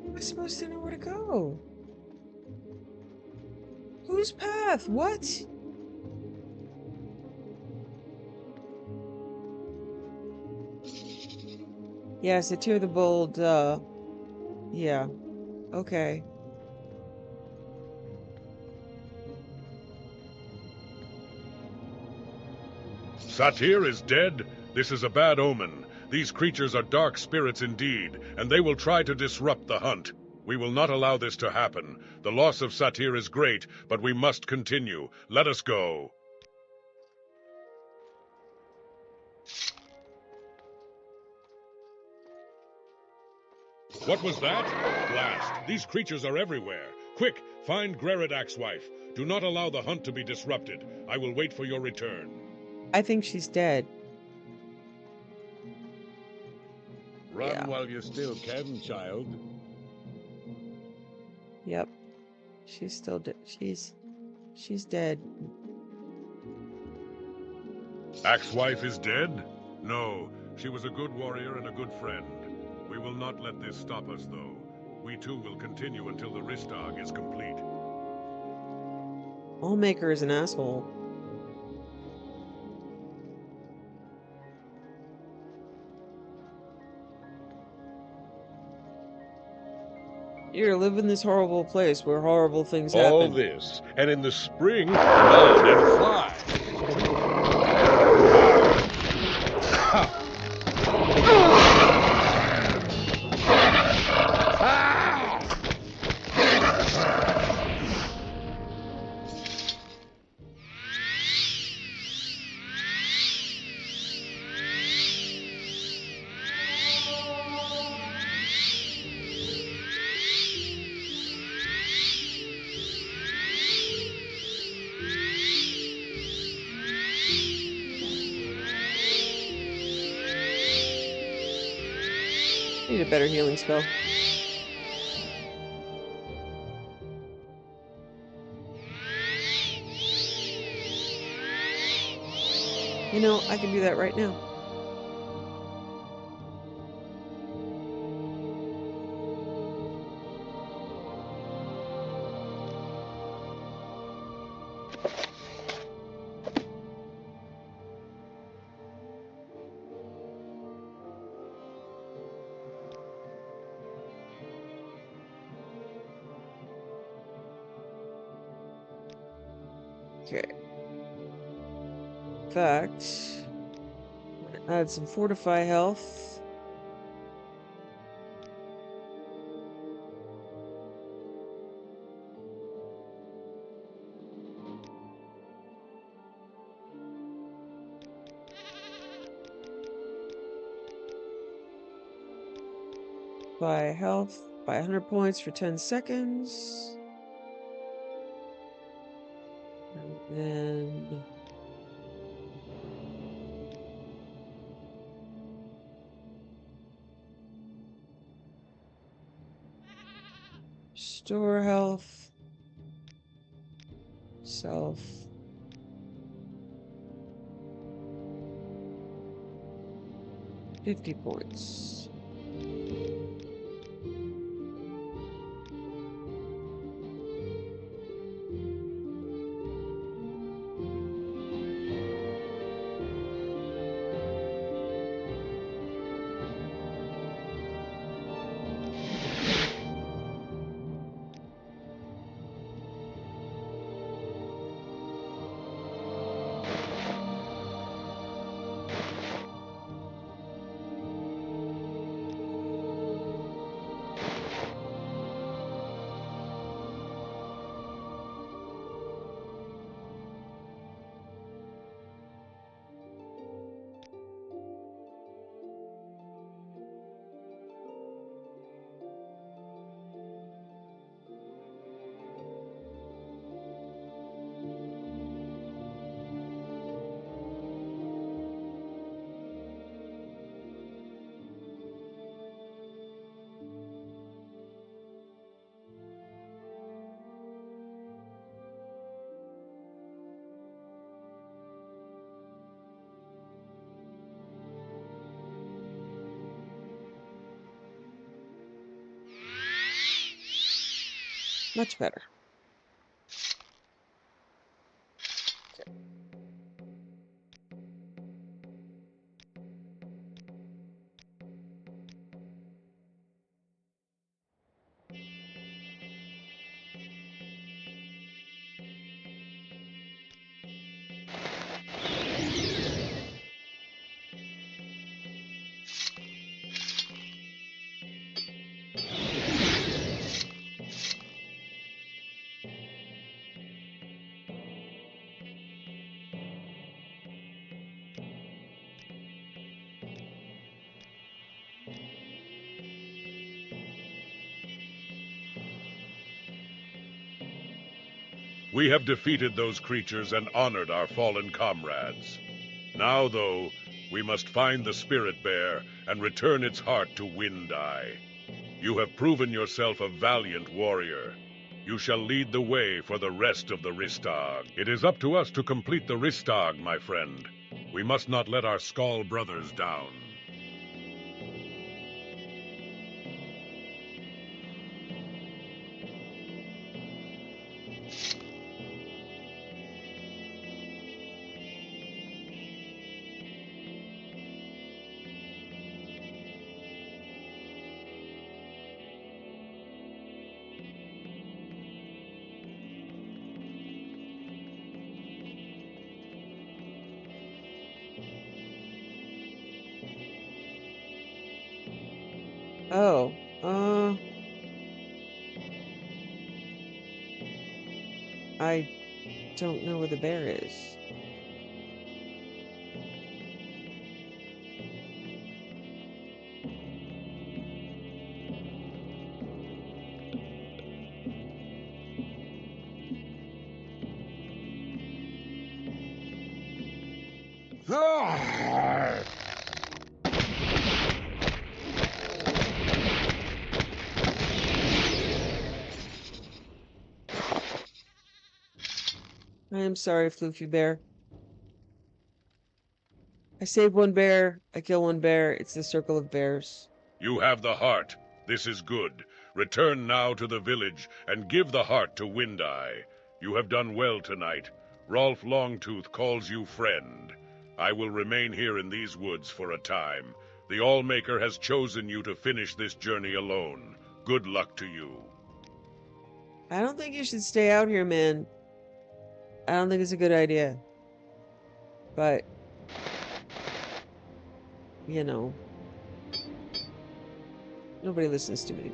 Am I supposed to know where to go? Whose path? What? Yeah, Satyr the Bold, yeah. Okay. Satyr is dead? This is a bad omen. These creatures are dark spirits indeed, and they will try to disrupt the hunt. We will not allow this to happen. The loss of Satyr is great, but we must continue. Let us go. What was that? Blast! These creatures are everywhere. Quick, find Grerid Axewife. Do not allow the hunt to be disrupted. I will wait for your return. I think she's dead. Run Yeah. while you still can, child. Yep. She's still dead. She's dead. Axewife is dead? No, she was a good warrior and a good friend. We will not let this stop us, though. We too will continue until the Ristag is complete. Allmaker is an asshole. You're live in this horrible place where horrible things All happen. this, and in the spring, run and fly. Need a better healing spell. You know, I can do that right now. Okay. In fact, add some fortify health. By health by 100 points for 10 seconds. And then store health. Self. $50 points. Much better. Okay. We have defeated those creatures and honored our fallen comrades. Now, though, we must find the Spirit Bear and return its heart to Wind Eye. You have proven yourself a valiant warrior. You shall lead the way for the rest of the Ristag. It is up to us to complete the Ristag, my friend. We must not let our Skald brothers down. Oh, I don't know where the bear is. I am sorry, Floofy Bear. I save one bear, I kill one bear, it's the circle of bears. You have the heart. This is good. Return now to the village and give the heart to Wind Eye. You have done well tonight. Rolf Longtooth calls you friend. I will remain here in these woods for a time. The Allmaker has chosen you to finish this journey alone. Good luck to you. I don't think you should stay out here, man. I don't think it's a good idea. But, you know, nobody listens to me.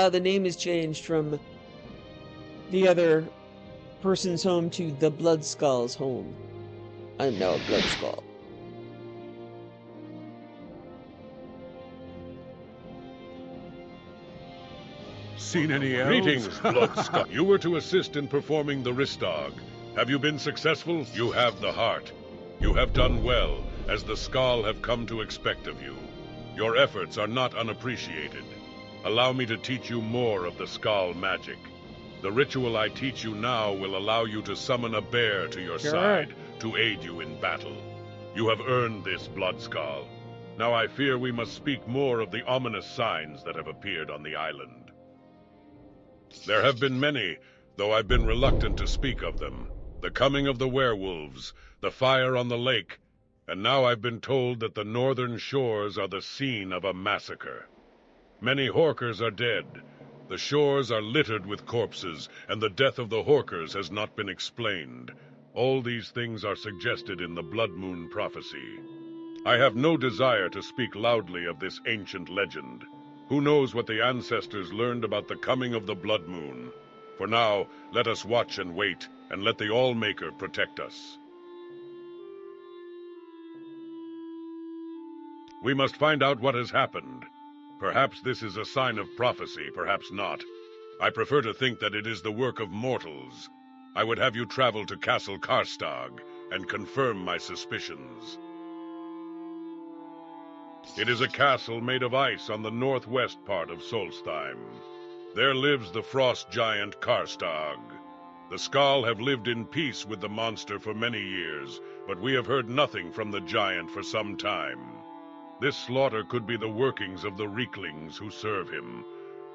The name has changed from the other person's home to the Blood Skull's home. I'm now a Blood Skull. Seen any elves? Greetings, Bloodskull. You were to assist in performing the Ristog. Have you been successful? You have the heart. You have done well, as the Skal have come to expect of you. Your efforts are not unappreciated. Allow me to teach you more of the Skal magic. The ritual I teach you now will allow you to summon a bear to your side to aid you in battle. You have earned this, Bloodskull. Now I fear we must speak more of the ominous signs that have appeared on the island. There have been many, though I've been reluctant to speak of them. The coming of the werewolves, the fire on the lake, and now I've been told that the northern shores are the scene of a massacre. Many Horkers are dead. The shores are littered with corpses, and the death of the Horkers has not been explained. All these things are suggested in the Blood Moon prophecy. I have no desire to speak loudly of this ancient legend. Who knows what the ancestors learned about the coming of the Blood Moon? For now, let us watch and wait, and let the Allmaker protect us. We must find out what has happened. Perhaps this is a sign of prophecy, perhaps not. I prefer to think that it is the work of mortals. I would have you travel to Castle Karstag and confirm my suspicions. It is a castle made of ice on the northwest part of Solstheim. There lives the frost giant Karstag. The Skal have lived in peace with the monster for many years, but we have heard nothing from the giant for some time. This slaughter could be the workings of the Reeklings who serve him.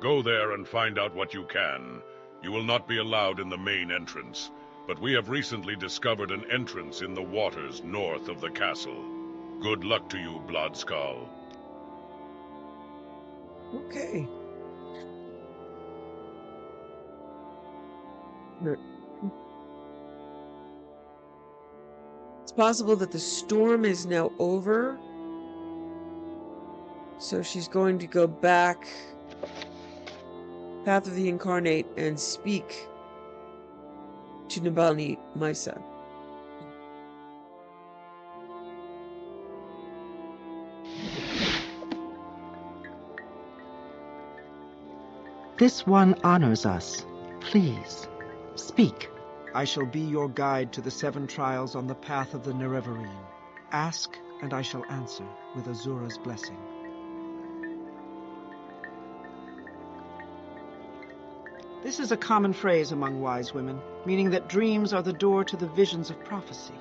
Go there and find out what you can. You will not be allowed in the main entrance, but we have recently discovered an entrance in the waters north of the castle. Good luck to you, Bloodskull. Okay. It's possible that the storm is now over. So she's going to go back Path of the Incarnate and speak to Navalny Misa. This one honors us. Please, speak. I shall be your guide to the 7 trials on the path of the Nerevarine. Ask, and I shall answer, with Azura's blessing. This is a common phrase among wise women, meaning that dreams are the door to the visions of prophecy.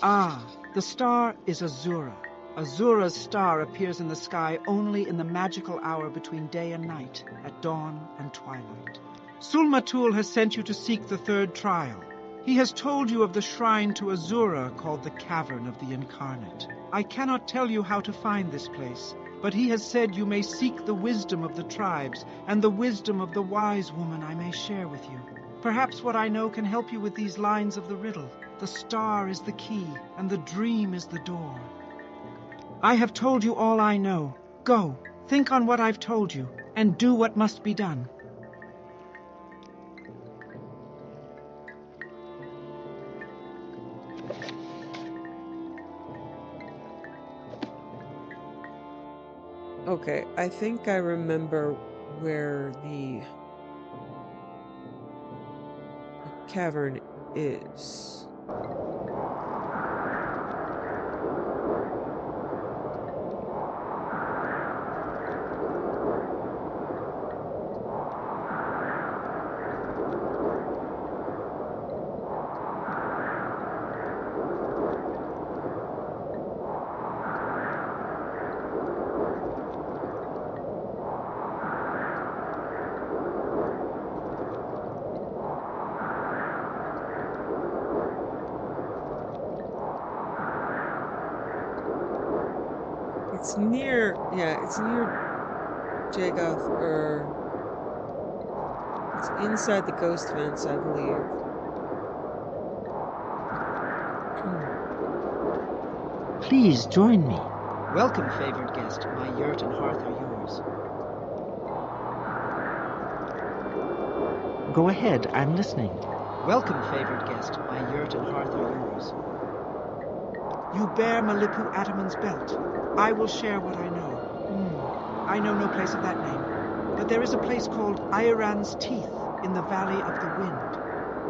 Ah, the star is Azura. Azura's star appears in the sky only in the magical hour between day and night, at dawn and twilight. Sul-Matul has sent you to seek the 3rd trial. He has told you of the shrine to Azura called the Cavern of the Incarnate. I cannot tell you how to find this place, but he has said you may seek the wisdom of the tribes and the wisdom of the wise woman I may share with you. Perhaps what I know can help you with these lines of the riddle. The star is the key, and the dream is the door. I have told you all I know. Go, think on what I've told you, and do what must be done. Okay, I think I remember where the cavern is. It's near, yeah, it's near Jagoth, it's inside the ghost fence, I believe. Please join me. Welcome, favored guest. My yurt and hearth are yours. Go ahead, I'm listening. Welcome, favored guest. My yurt and hearth are yours. You bear Malipu Ataman's belt. I will share what I know. I know no place of that name, but there is a place called Iran's Teeth in the Valley of the Wind.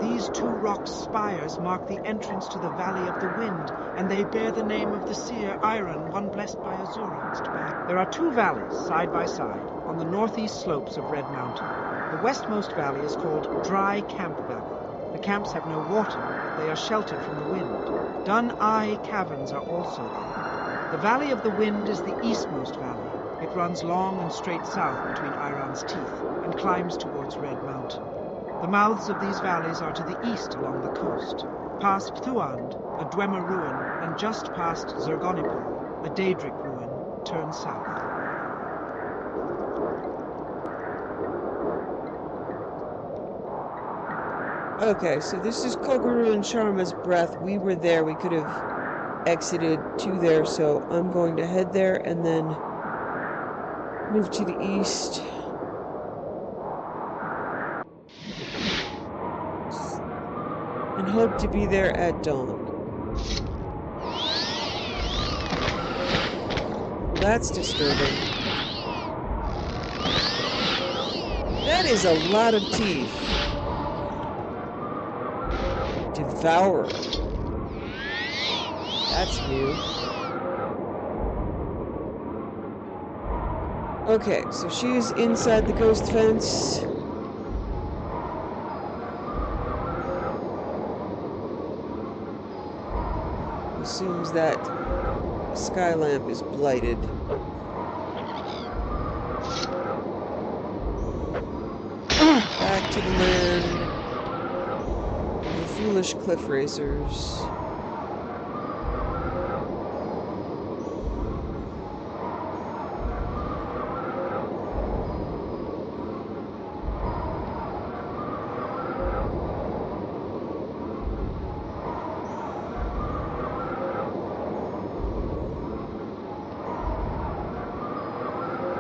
These two rock spires mark the entrance to the Valley of the Wind, and they bear the name of the seer Iron, one blessed by Azura. There are two valleys, side by side, on the northeast slopes of Red Mountain. The westmost valley is called Dry Camp Valley. The camps have no water, but they are sheltered from the wind. Dun Eye Caverns are also there. The Valley of the Wind is the eastmost valley. It runs long and straight south between Iron's Teeth and climbs towards Red Mountain. The mouths of these valleys are to the east along the coast, past Thuand, a Dwemer ruin, and just past Zergonipol, a Daedric ruin, turn south. Okay, so this is Kokoro and Sharma's breath. We were there. We could have exited to there, so I'm going to head there and then move to the east. And hope to be there at dawn. That's disturbing. That is a lot of teeth. Devourer. That's new. Okay, so she is inside the ghost fence. Assumes that sky lamp is blighted. Back to the land of the foolish cliff racers.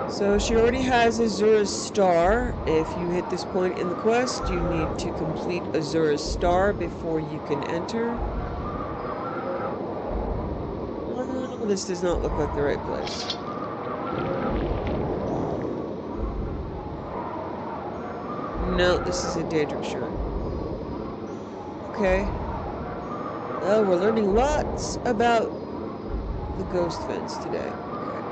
So she already has Azura's Star. If you hit this point in the quest, you need to complete Azura's Star before you can enter. Oh, this does not look like the right place. No, this is a Daedric shrine. Okay. Well, we're learning lots about the ghost fence today. Okay.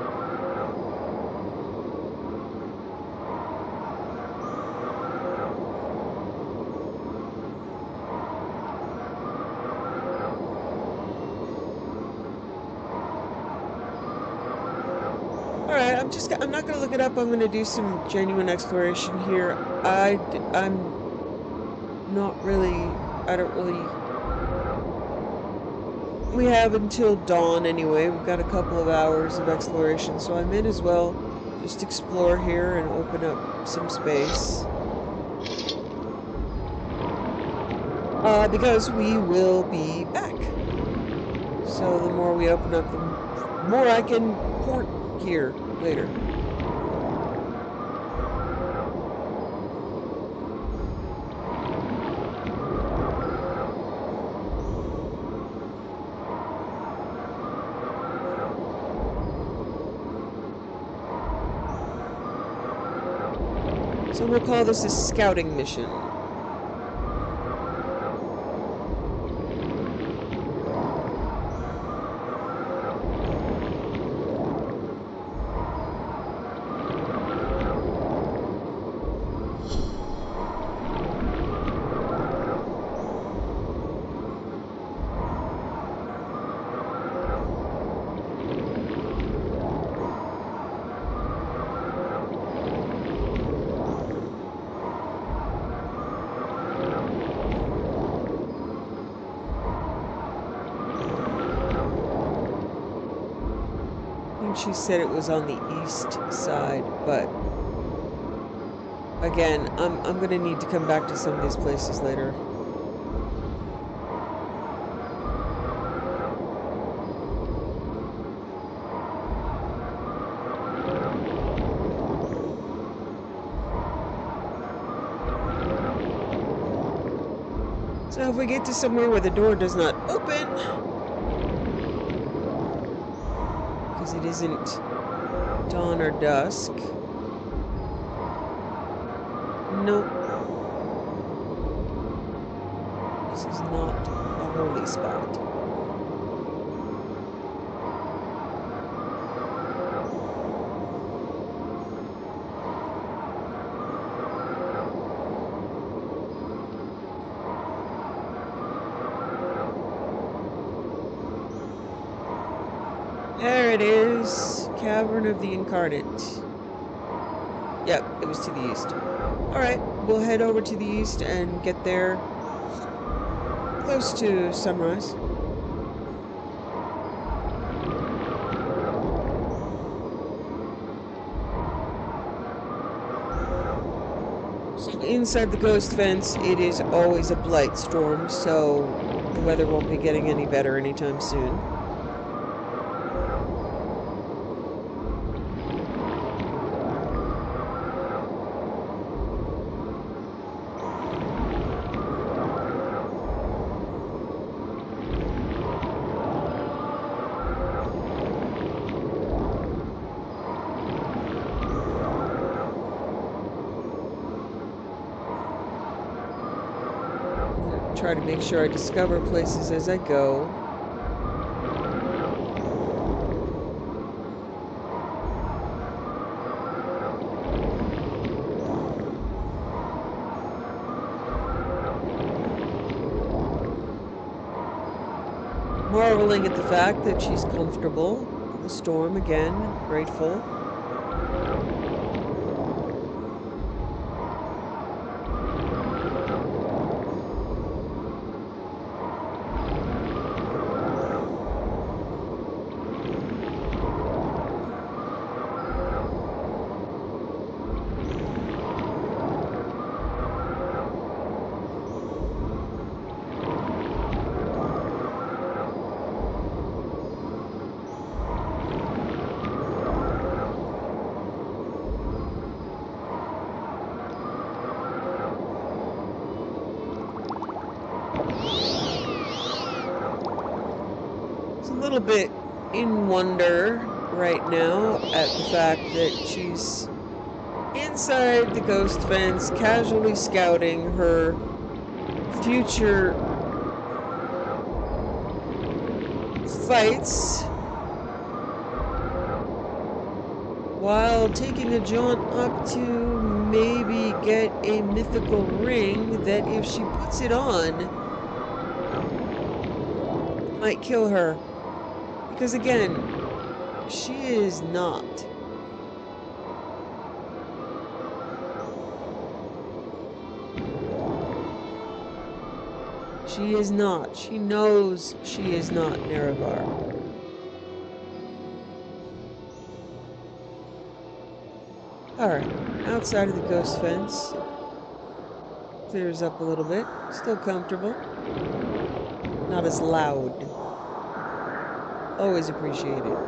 Alright, I'm not gonna look it up. I'm gonna do some genuine exploration here. I'm not really, I don't really, we have until dawn anyway. We've got a couple of hours of exploration, so I might as well just explore here and open up some space. Because we will be back. So the more we open up, the more I can port here later. So we'll call this a scouting mission. think she said it was on the east side, but again, I'm gonna need to come back to some of these places later. So if we get to somewhere where the door does not open, because it isn't dawn or dusk. Nope. This is not a holy spot. There it is. Cavern of the Incarnate. Yep, it was to the east. Alright, we'll head over to the east and get there close to sunrise. So inside the ghost fence, it is always a blight storm, so the weather won't be getting any better anytime soon. Try to make sure I discover places as I go. Marveling at the fact that she's comfortable in the storm again, grateful. It's a little bit in wonder right now at the fact that she's inside the ghost fence, casually scouting her future fights while taking a jaunt up to maybe get a mythical ring that, if she puts it on, might kill her. Because again, she is not. She is not. She knows she is not Nerevar. Alright, outside of the ghost fence. Clears up a little bit. Still comfortable. Not as loud. Always appreciate it.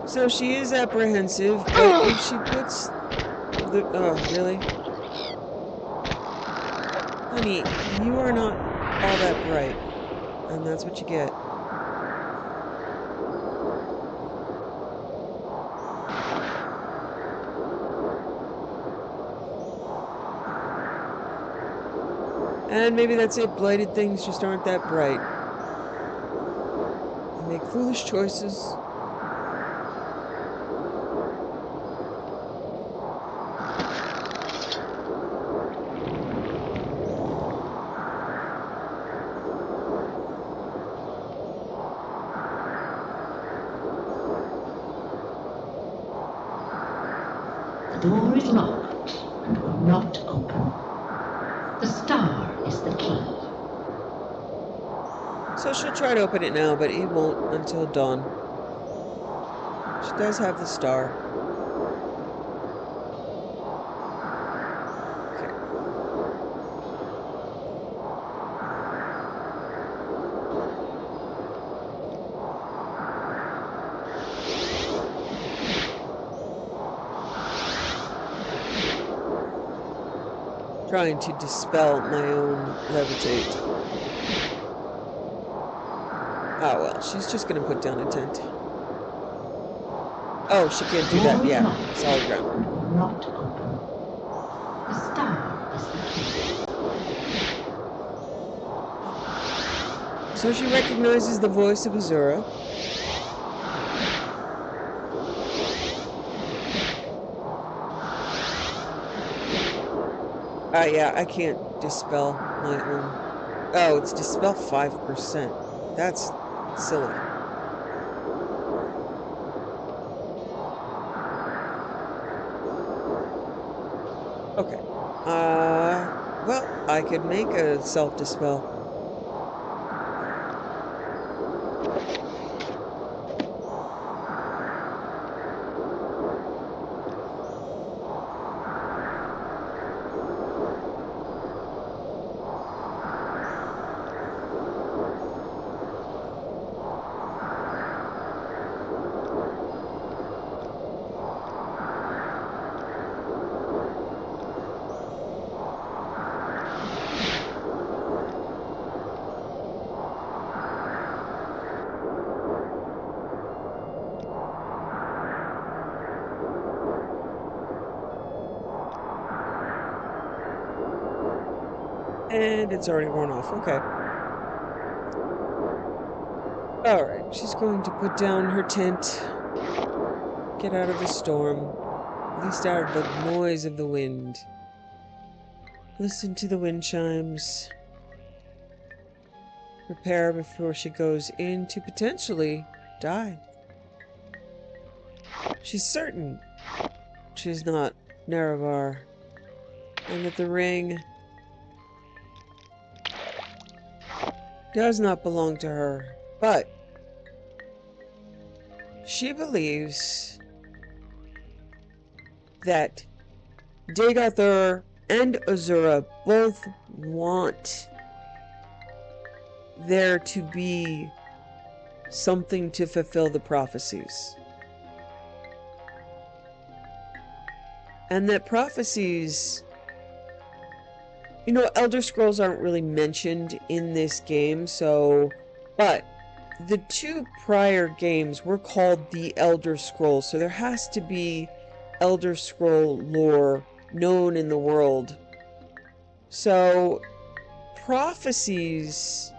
So she is apprehensive, but if she puts the... Oh, really? Honey, you are not all that bright. And that's what you get. And maybe that's it. Blighted things just aren't that bright. They make foolish choices. door is locked and will not open. The star is the key. So she'll try to open it now, but it won't until dawn. She does have the star. Okay. Trying to dispel my own levitate. Ah, well, she's just gonna put down a tent. Oh, she can't do that. Yeah, solid ground. Will not open. The star is the key. So she recognizes the voice of Azura. Yeah, I can't dispel my own. Oh, it's dispel 5%. That's silly. Okay. Well, I could make a self-dispel. And it's already worn off. Okay. Alright, she's going to put down her tent. Get out of the storm. At least out of the noise of the wind. Listen to the wind chimes. Prepare before she goes in to potentially die. She's certain she's not Nerevar. And that the ring does not belong to her. But she believes that Dagothr and Azura both want there to be something to fulfill the prophecies. And that prophecies, you know, Elder Scrolls aren't really mentioned in this game, but the two prior games were called the Elder Scrolls, so there has to be Elder Scroll lore known in the world. So, prophecies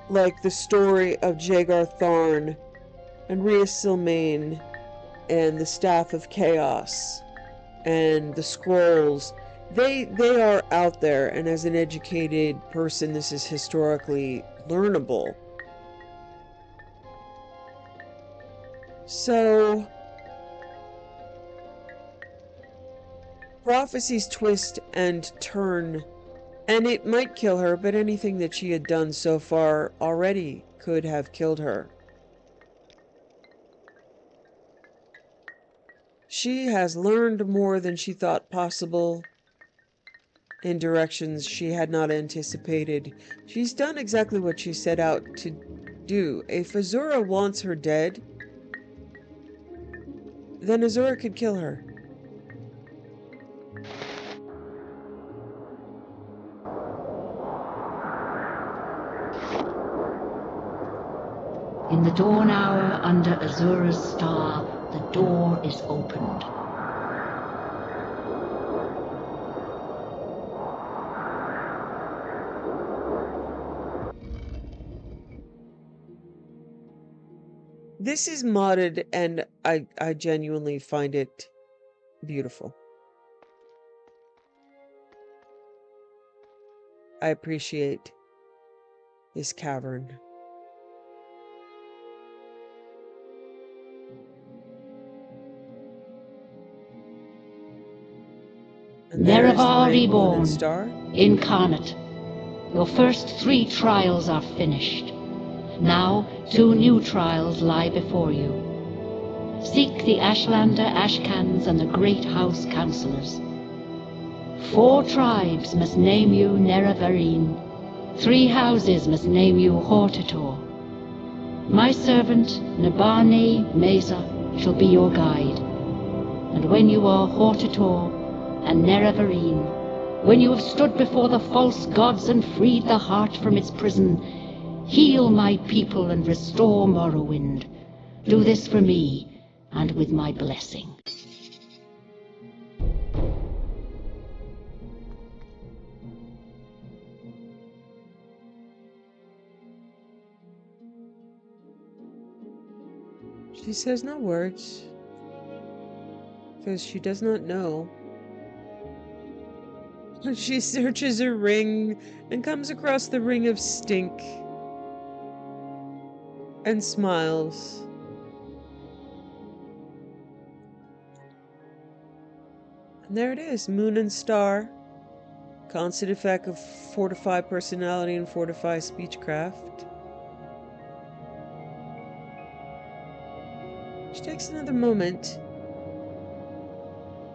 like the story of Jagar Tharn and Rhea Silmain and the Staff of Chaos and the Scrolls, they are out there, and as an educated person, this is historically learnable. So, prophecies twist and turn, and it might kill her, but anything that she had done so far already could have killed her. She has learned more than she thought possible in directions she had not anticipated. She's done exactly what she set out to do. If Azura wants her dead, then Azura could kill her. In the dawn hour under Azura's star, the door is opened. This is modded, and I genuinely find it beautiful. I appreciate this cavern. And there's the Nerevar great moon and reborn, star. incarnate. Your first 3 trials are finished. Now 2 new trials lie before you. Seek the Ashlander Ashcans and the Great House Councillors. 4 tribes must name you Nerevarine. 3 houses must name you Hortator. My servant, Nabane Mesa, shall be your guide. And when you are Hortator and Nerevarine, when you have stood before the false gods and freed the heart from its prison, heal my people and restore Morrowind. Do this for me, and with my blessing. She says no words, because she does not know. She searches her ring and comes across the ring of stink and smiles. And there it is, moon and star. Constant effect of fortify personality and fortify speechcraft. She takes another moment.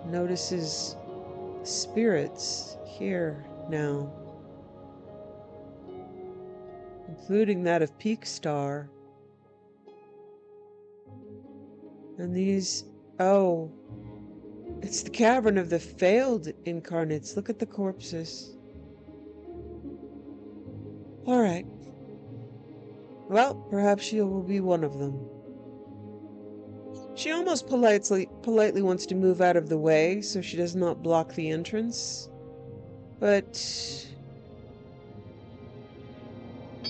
Notices spirits here now, including that of Peak Star. And these, oh, it's the cavern of the failed incarnates. Look at the corpses. All right. Well, perhaps she will be one of them. She almost politely wants to move out of the way so she does not block the entrance. But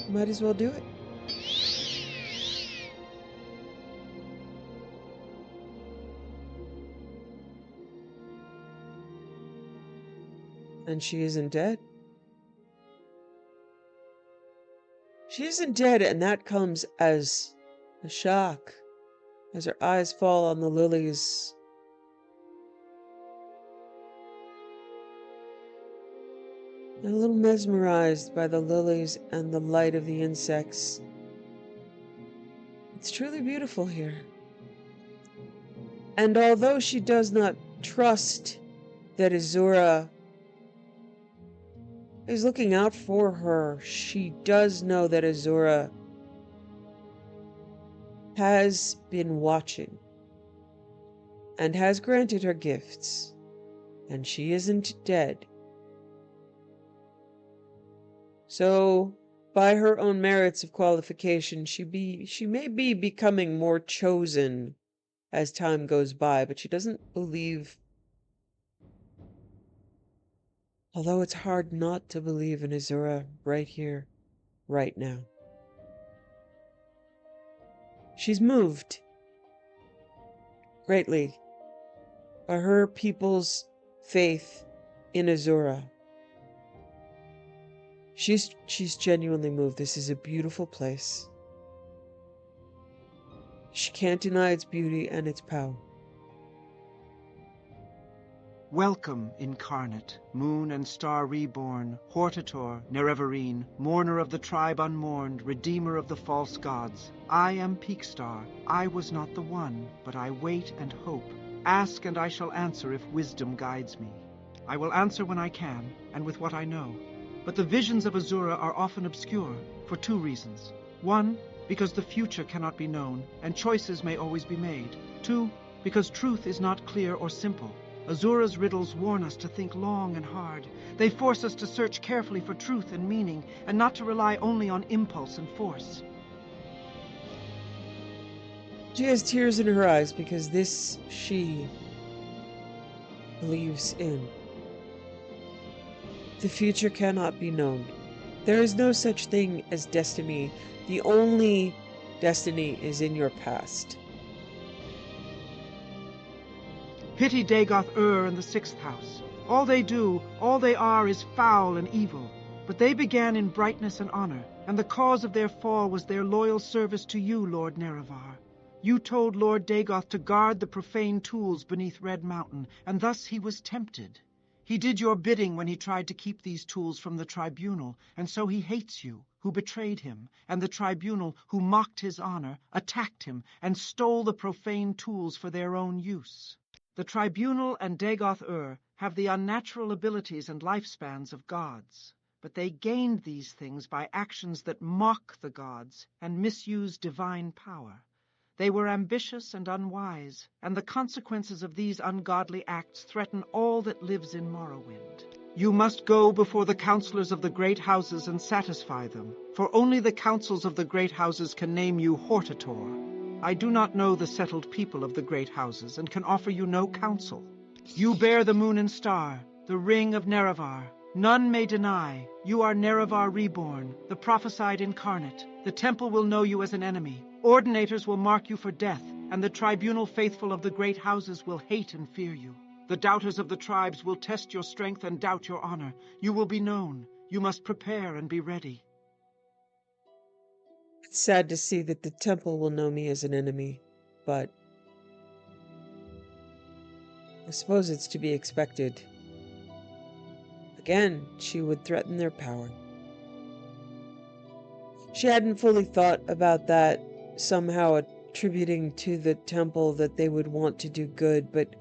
might as well do it. And she isn't dead. She isn't dead, and that comes as a shock as her eyes fall on the lilies. And a little mesmerized by the lilies and the light of the insects. It's truly beautiful here. And although she does not trust that Azura is looking out for her, she does know that Azura has been watching and has granted her gifts, and she isn't dead. So, by her own merits of qualification, she may be becoming more chosen as time goes by, but she doesn't believe, although it's hard not to believe in Azura right here, right now. She's moved greatly by her people's faith in Azura. She's genuinely moved. This is a beautiful place. She can't deny its beauty and its power. Welcome, incarnate, moon and star reborn, Hortator, Nerevarine, mourner of the tribe unmourned, redeemer of the false gods. I am Peak Star. I was not the one, but I wait and hope. Ask and I shall answer if wisdom guides me. I will answer when I can, and with what I know. But the visions of Azura are often obscure, for 2 reasons. 1, because the future cannot be known, and choices may always be made. 2, because truth is not clear or simple. Azura's riddles warn us to think long and hard. They force us to search carefully for truth and meaning, and not to rely only on impulse and force. She has tears in her eyes because this she believes in. The future cannot be known. There is no such thing as destiny. The only destiny is in your past. Pity Dagoth and the 6th house. All they do, all they are is foul and evil. But they began in brightness and honor, and the cause of their fall was their loyal service to you, Lord Nerevar. You told Lord Dagoth to guard the profane tools beneath Red Mountain, and thus he was tempted. He did your bidding when he tried to keep these tools from the tribunal, and so he hates you, who betrayed him, and the tribunal, who mocked his honor, attacked him, and stole the profane tools for their own use. The tribunal and Dagoth-Ur have the unnatural abilities and lifespans of gods, but they gained these things by actions that mock the gods and misuse divine power. They were ambitious and unwise, and the consequences of these ungodly acts threaten all that lives in Morrowind. You must go before the counselors of the great houses and satisfy them, for only the councils of the great houses can name you Hortator. I do not know the settled people of the great houses, and can offer you no counsel. You bear the moon and star, the ring of Nerevar. None may deny, you are Nerevar reborn, the prophesied incarnate. The temple will know you as an enemy. Ordinators will mark you for death, and the tribunal faithful of the great houses will hate and fear you. The doubters of the tribes will test your strength and doubt your honor. You will be known. You must prepare and be ready. It's sad to see that the temple will know me as an enemy, but I suppose it's to be expected. Again, she would threaten their power. She hadn't fully thought about that, somehow attributing to the temple that they would want to do good, but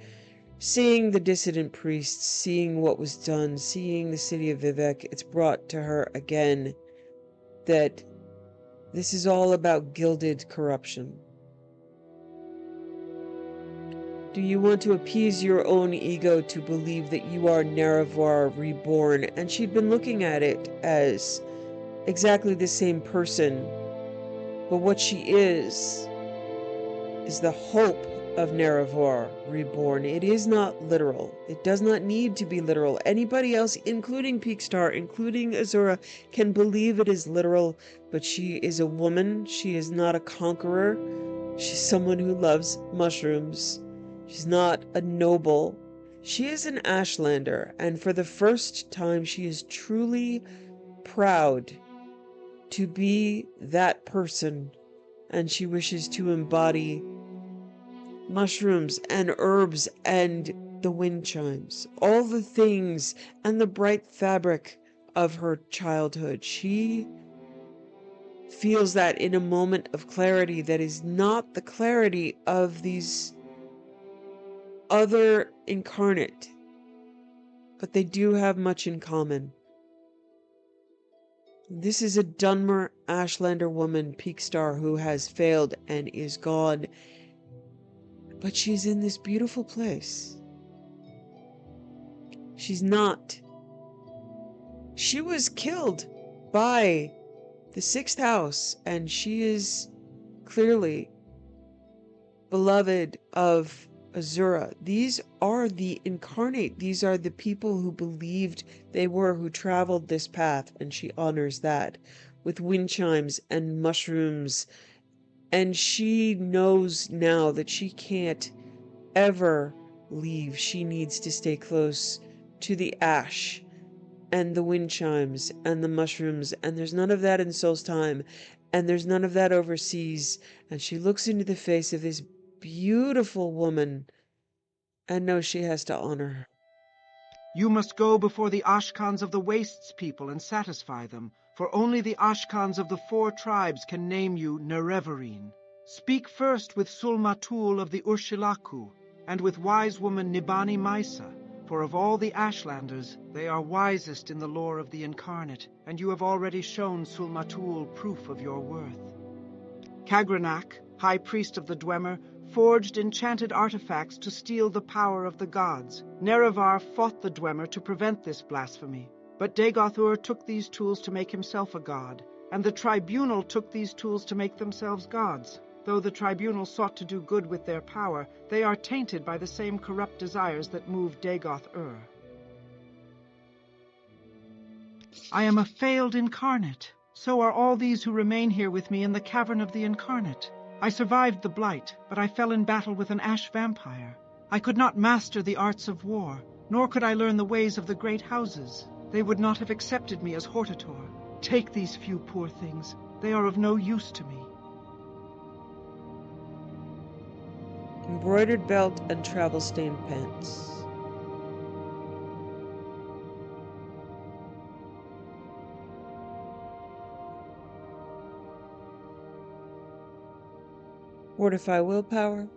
seeing the dissident priests, seeing what was done, seeing the city of Vivek, it's brought to her again that this is all about gilded corruption. Do you want to appease your own ego to believe that you are Nerevar reborn? And she'd been looking at it as exactly the same person, but what she is the hope of Nerevar reborn. It is not literal. It does not need to be literal. Anybody else, including Peakstar, including Azura, can believe it is literal, but she is a woman. She is not a conqueror. She's someone who loves mushrooms. She's not a noble. She is an Ashlander, and for the first time she is truly proud to be that person, and she wishes to embody mushrooms and herbs and the wind chimes, all the things and the bright fabric of her childhood. She feels that in a moment of clarity that is not the clarity of these other incarnate, but they do have much in common. This is a Dunmer Ashlander woman, Peakstar, who has failed and is gone, but she's in this beautiful place. She's not. She was killed by the sixth house, and she is clearly beloved of Azura. These are the incarnate. These are the people who believed they were, who traveled this path, and she honors that with wind chimes and mushrooms. And she knows now that she can't ever leave. She needs to stay close to the ash and the wind chimes and the mushrooms, and there's none of that in Solstheim, and there's none of that overseas. And she looks into the face of this beautiful woman and knows she has to honor her. You must go before the Ashkans of the Wastes people and satisfy them, for only the Ashkans of the 4 tribes can name you Nerevarine. Speak first with Sulmatul of the Urshilaku, and with wise woman Nibani Maisa, for of all the Ashlanders, they are wisest in the lore of the Incarnate, and you have already shown Sulmatul proof of your worth. Kagranak, high priest of the Dwemer, forged enchanted artifacts to steal the power of the gods. Nerevar fought the Dwemer to prevent this blasphemy, but Dagoth-Ur took these tools to make himself a god, and the tribunal took these tools to make themselves gods. Though the tribunal sought to do good with their power, they are tainted by the same corrupt desires that moved Dagoth-Ur. I am a failed incarnate. So are all these who remain here with me in the cavern of the incarnate. I survived the blight, but I fell in battle with an ash vampire. I could not master the arts of war, nor could I learn the ways of the great houses. They would not have accepted me as Hortator. Take these few poor things. They are of no use to me. Embroidered belt and travel-stained pants. Fortify willpower.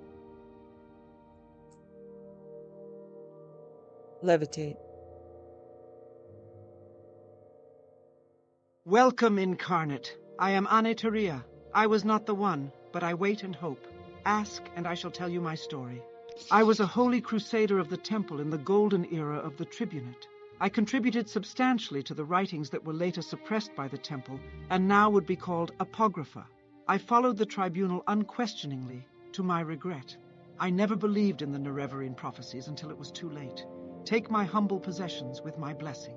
Levitate. Welcome, incarnate. I am Aneteria. I was not the one, but I wait and hope. Ask, and I shall tell you my story. I was a holy crusader of the temple in the golden era of the tribunate. I contributed substantially to the writings that were later suppressed by the temple, and now would be called apocrypha. I followed the tribunal unquestioningly, to my regret. I never believed in the Nerevarine prophecies until it was too late. Take my humble possessions with my blessing.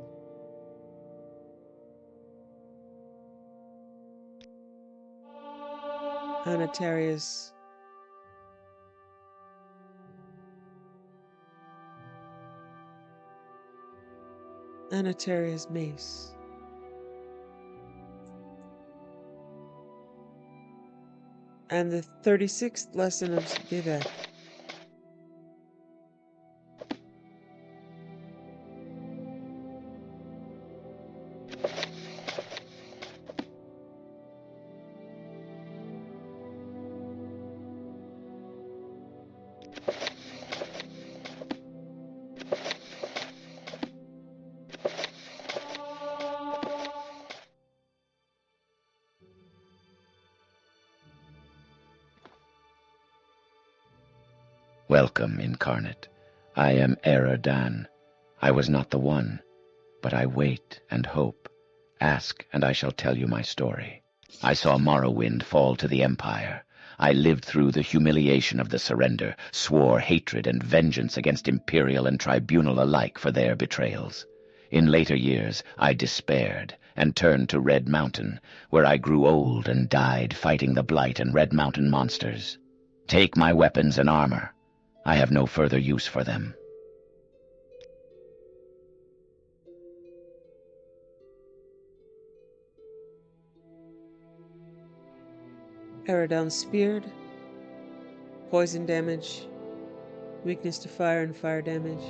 Anataria's mace. And the 36th lesson of Vivek. Welcome, incarnate. I am Dan. I was not the one, but I wait and hope. Ask, and I shall tell you my story. I saw Morrowind fall to the Empire. I lived through the humiliation of the surrender, swore hatred and vengeance against Imperial and Tribunal alike for their betrayals. In later years, I despaired and turned to Red Mountain, where I grew old and died fighting the Blight and Red Mountain monsters. Take my weapons and armor. I have no further use for them. Eridon speared. Poison damage. Weakness to fire and fire damage.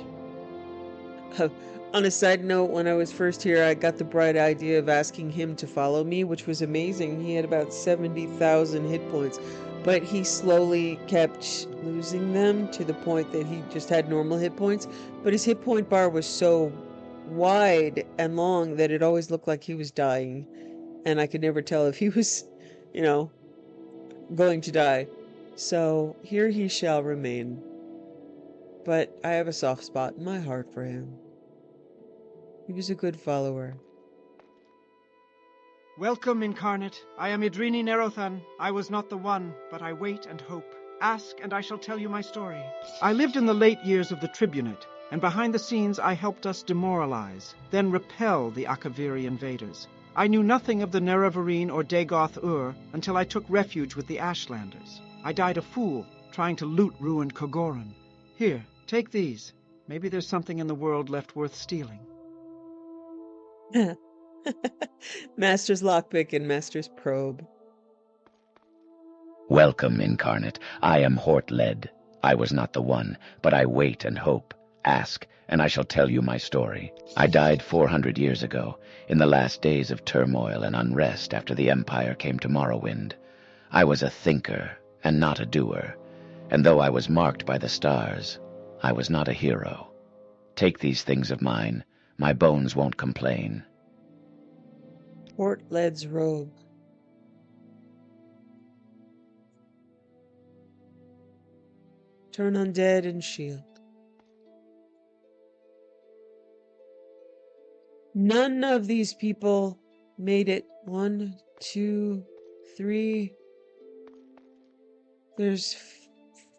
On a side note, when I was first here, I got the bright idea of asking him to follow me, which was amazing. He had about 70,000 hit points, but he slowly kept losing them to the point that he just had normal hit points. But his hit point bar was so wide and long that it always looked like he was dying, and I could never tell if he was, going to die. So here he shall remain. But I have a soft spot in my heart for him. He was a good follower. Welcome, incarnate. I am Idrini Nerothan. I was not the one, but I wait and hope. Ask, and I shall tell you my story. I lived in the late years of the tribunate, and behind the scenes I helped us demoralize, then repel the Akaviri invaders. I knew nothing of the Nerevarine or Dagoth-Ur until I took refuge with the Ashlanders. I died a fool, trying to loot ruined Kogoran. Here, take these. Maybe there's something in the world left worth stealing. Master's lockpick and Master's probe. Welcome, incarnate. I am Hortled. I was not the one, but I wait and hope. Ask, and I shall tell you my story. I died 400 years ago, in the last days of turmoil and unrest after the Empire came to Morrowind. I was a thinker and not a doer, and though I was marked by the stars, I was not a hero. Take these things of mine. My bones won't complain. Hortled's robe. Turn undead and shield. None of these people made it. 1, 2, 3. There's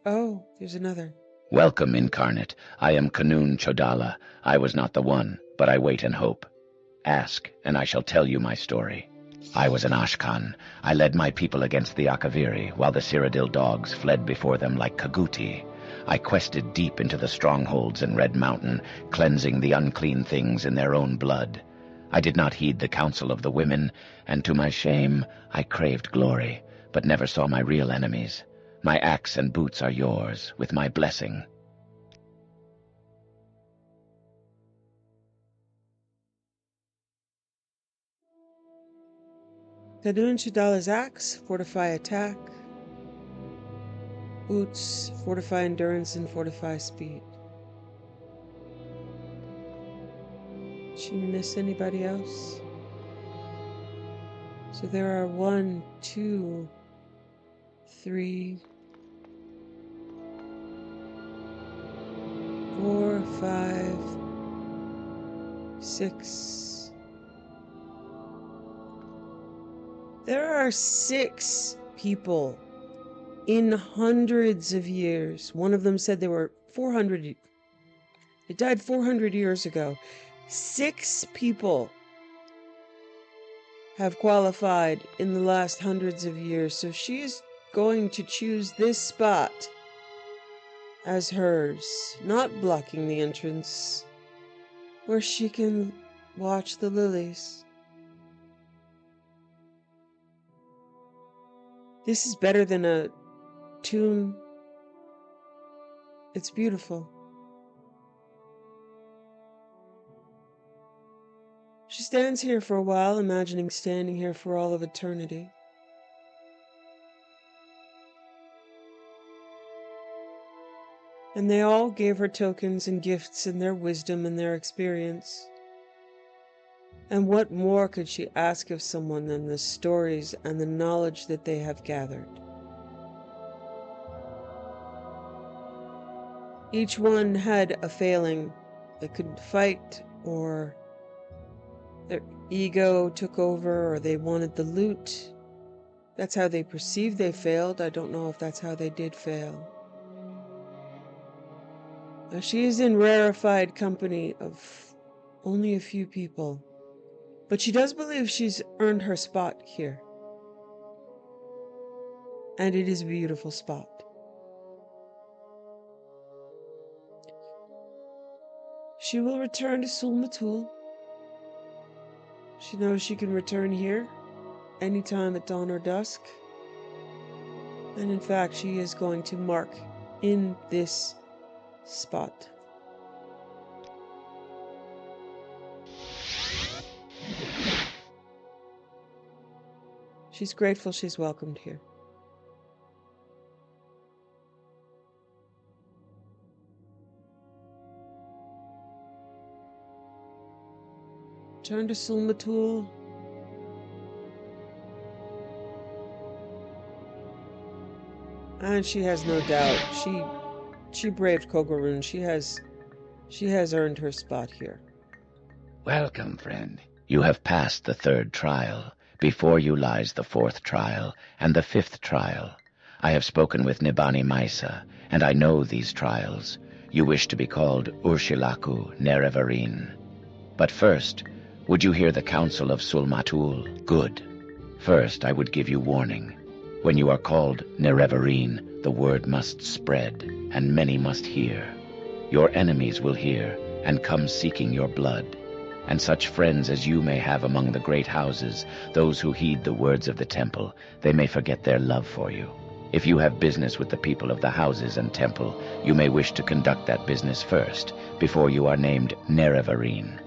another. Welcome, incarnate. I am Kanun Chodala. I was not the one, but I wait and hope. Ask, and I shall tell you my story. I was an Ashkan. I led my people against the Akaviri, while the Cyrodiil dogs fled before them like Kaguti. I quested deep into the strongholds in Red Mountain, cleansing the unclean things in their own blood. I did not heed the counsel of the women, and to my shame, I craved glory, but never saw my real enemies. My axe and boots are yours, with my blessing. Kadun Shadala's axe, fortify attack. Boots, fortify endurance, and fortify speed. Did she miss anybody else? So there are 1, 2, 3, 4, 5, 6. There are 6 people in hundreds of years. One of them said they were 400. It died 400 years ago. 6 people have qualified in the last hundreds of years. So she is going to choose this spot as hers, not blocking the entrance, where she can watch the lilies. This is better than a tomb. It's beautiful. She stands here for a while, imagining standing here for all of eternity. And they all gave her tokens and gifts and their wisdom and their experience. And what more could she ask of someone than the stories and the knowledge that they have gathered? Each one had a failing. They couldn't fight, or their ego took over, or they wanted the loot. That's how they perceived they failed. I don't know if that's how they did fail. Now, she is in rarefied company of only a few people, but she does believe she's earned her spot here. And it is a beautiful spot. She will return to Sul-Matul. She knows she can return here anytime at dawn or dusk. And in fact, she is going to mark in this spot. She's grateful she's welcomed here. Turn to Sul-Matul. And she has no doubt. She braved Kogarun. She has earned her spot here. Welcome, friend. You have passed the 3rd trial. Before you lies the 4th trial and the 5th trial. I have spoken with Nibani Maisa, and I know these trials. You wish to be called Urshilaku Nerevarine. But first, would you hear the counsel of Sul-Matul? Good. First, I would give you warning. When you are called Nerevarine, the word must spread, and many must hear. Your enemies will hear, and come seeking your blood. And such friends as you may have among the great houses, those who heed the words of the temple, they may forget their love for you. If you have business with the people of the houses and temple, you may wish to conduct that business first, before you are named Nerevarine.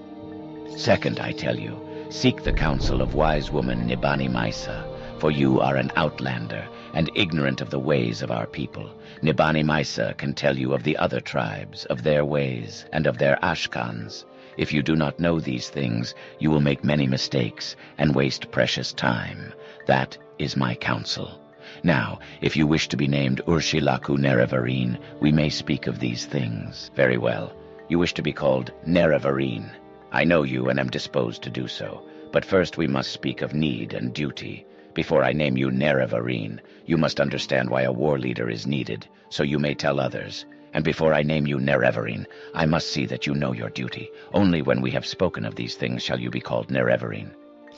Second, I tell you, seek the counsel of wise woman Nibani Maisa, for you are an outlander and ignorant of the ways of our people. Nibani Maisa can tell you of the other tribes, of their ways, and of their ashkans. If you do not know these things, you will make many mistakes and waste precious time. That is my counsel. Now, if you wish to be named Urshilaku Nerevarine, we may speak of these things. Very well. You wish to be called Nerevarine. I know you and am disposed to do so. But first we must speak of need and duty. Before I name you Nerevarine, you must understand why a war leader is needed, so you may tell others. And before I name you Nerevarine, I must see that you know your duty. Only when we have spoken of these things shall you be called Nerevarine.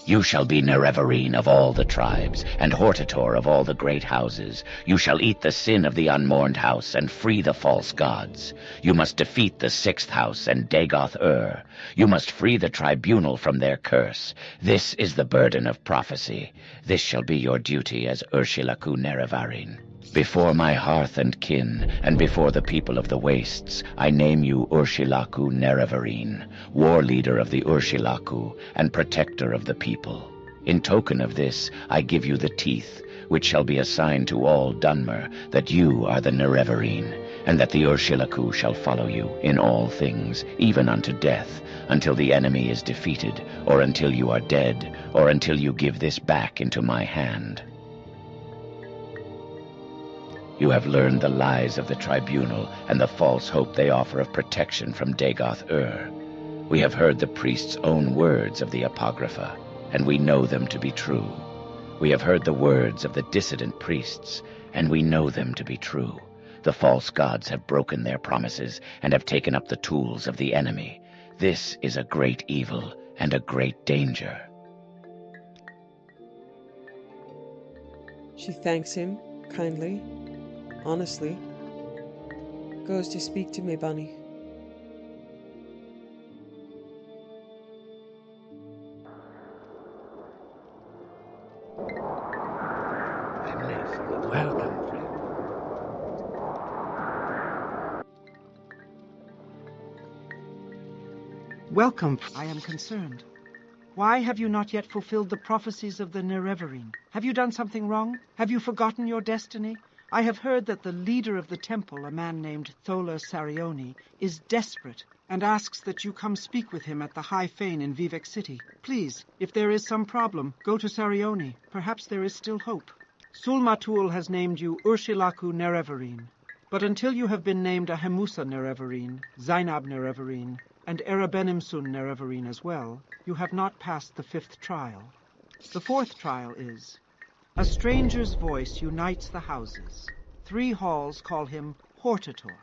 You shall be Nerevarine of all the tribes, and Hortator of all the great houses. You shall eat the sin of the unmourned house, and free the false gods. You must defeat the 6th house and Dagoth-Ur. You must free the tribunal from their curse. This is the burden of prophecy. This shall be your duty as Urshilaku Nerevarine. Before my hearth and kin, and before the people of the wastes, I name you Urshilaku Nerevarine, war leader of the Urshilaku, and protector of the people. In token of this, I give you the teeth, which shall be a sign to all Dunmer that you are the Nerevarine, and that the Urshilaku shall follow you in all things, even unto death, until the enemy is defeated, or until you are dead, or until you give this back into my hand. You have learned the lies of the tribunal and the false hope they offer of protection from Dagoth-Ur. We have heard the priest's own words of the Apocrypha, and we know them to be true. We have heard the words of the dissident priests, and we know them to be true. The false gods have broken their promises and have taken up the tools of the enemy. This is a great evil and a great danger. She thanks him kindly, honestly, goes to speak to Mebani. Welcome, friend. Welcome. I am concerned. Why have you not yet fulfilled the prophecies of the Nerevarine? Have you done something wrong? Have you forgotten your destiny? I have heard that the leader of the temple, a man named Thola Sarioni, is desperate and asks that you come speak with him at the High Fane in Vivek City. Please, if there is some problem, go to Sarioni. Perhaps there is still hope. Sulmatul has named you Urshilaku Nerevarine. But until you have been named a Hemusa Nerevarine, Zainab Nerevarine, and Erebenimsun Nerevarine as well, you have not passed the 5th trial. The 4th trial is: a stranger's voice unites the houses. 3 halls call him Hortator.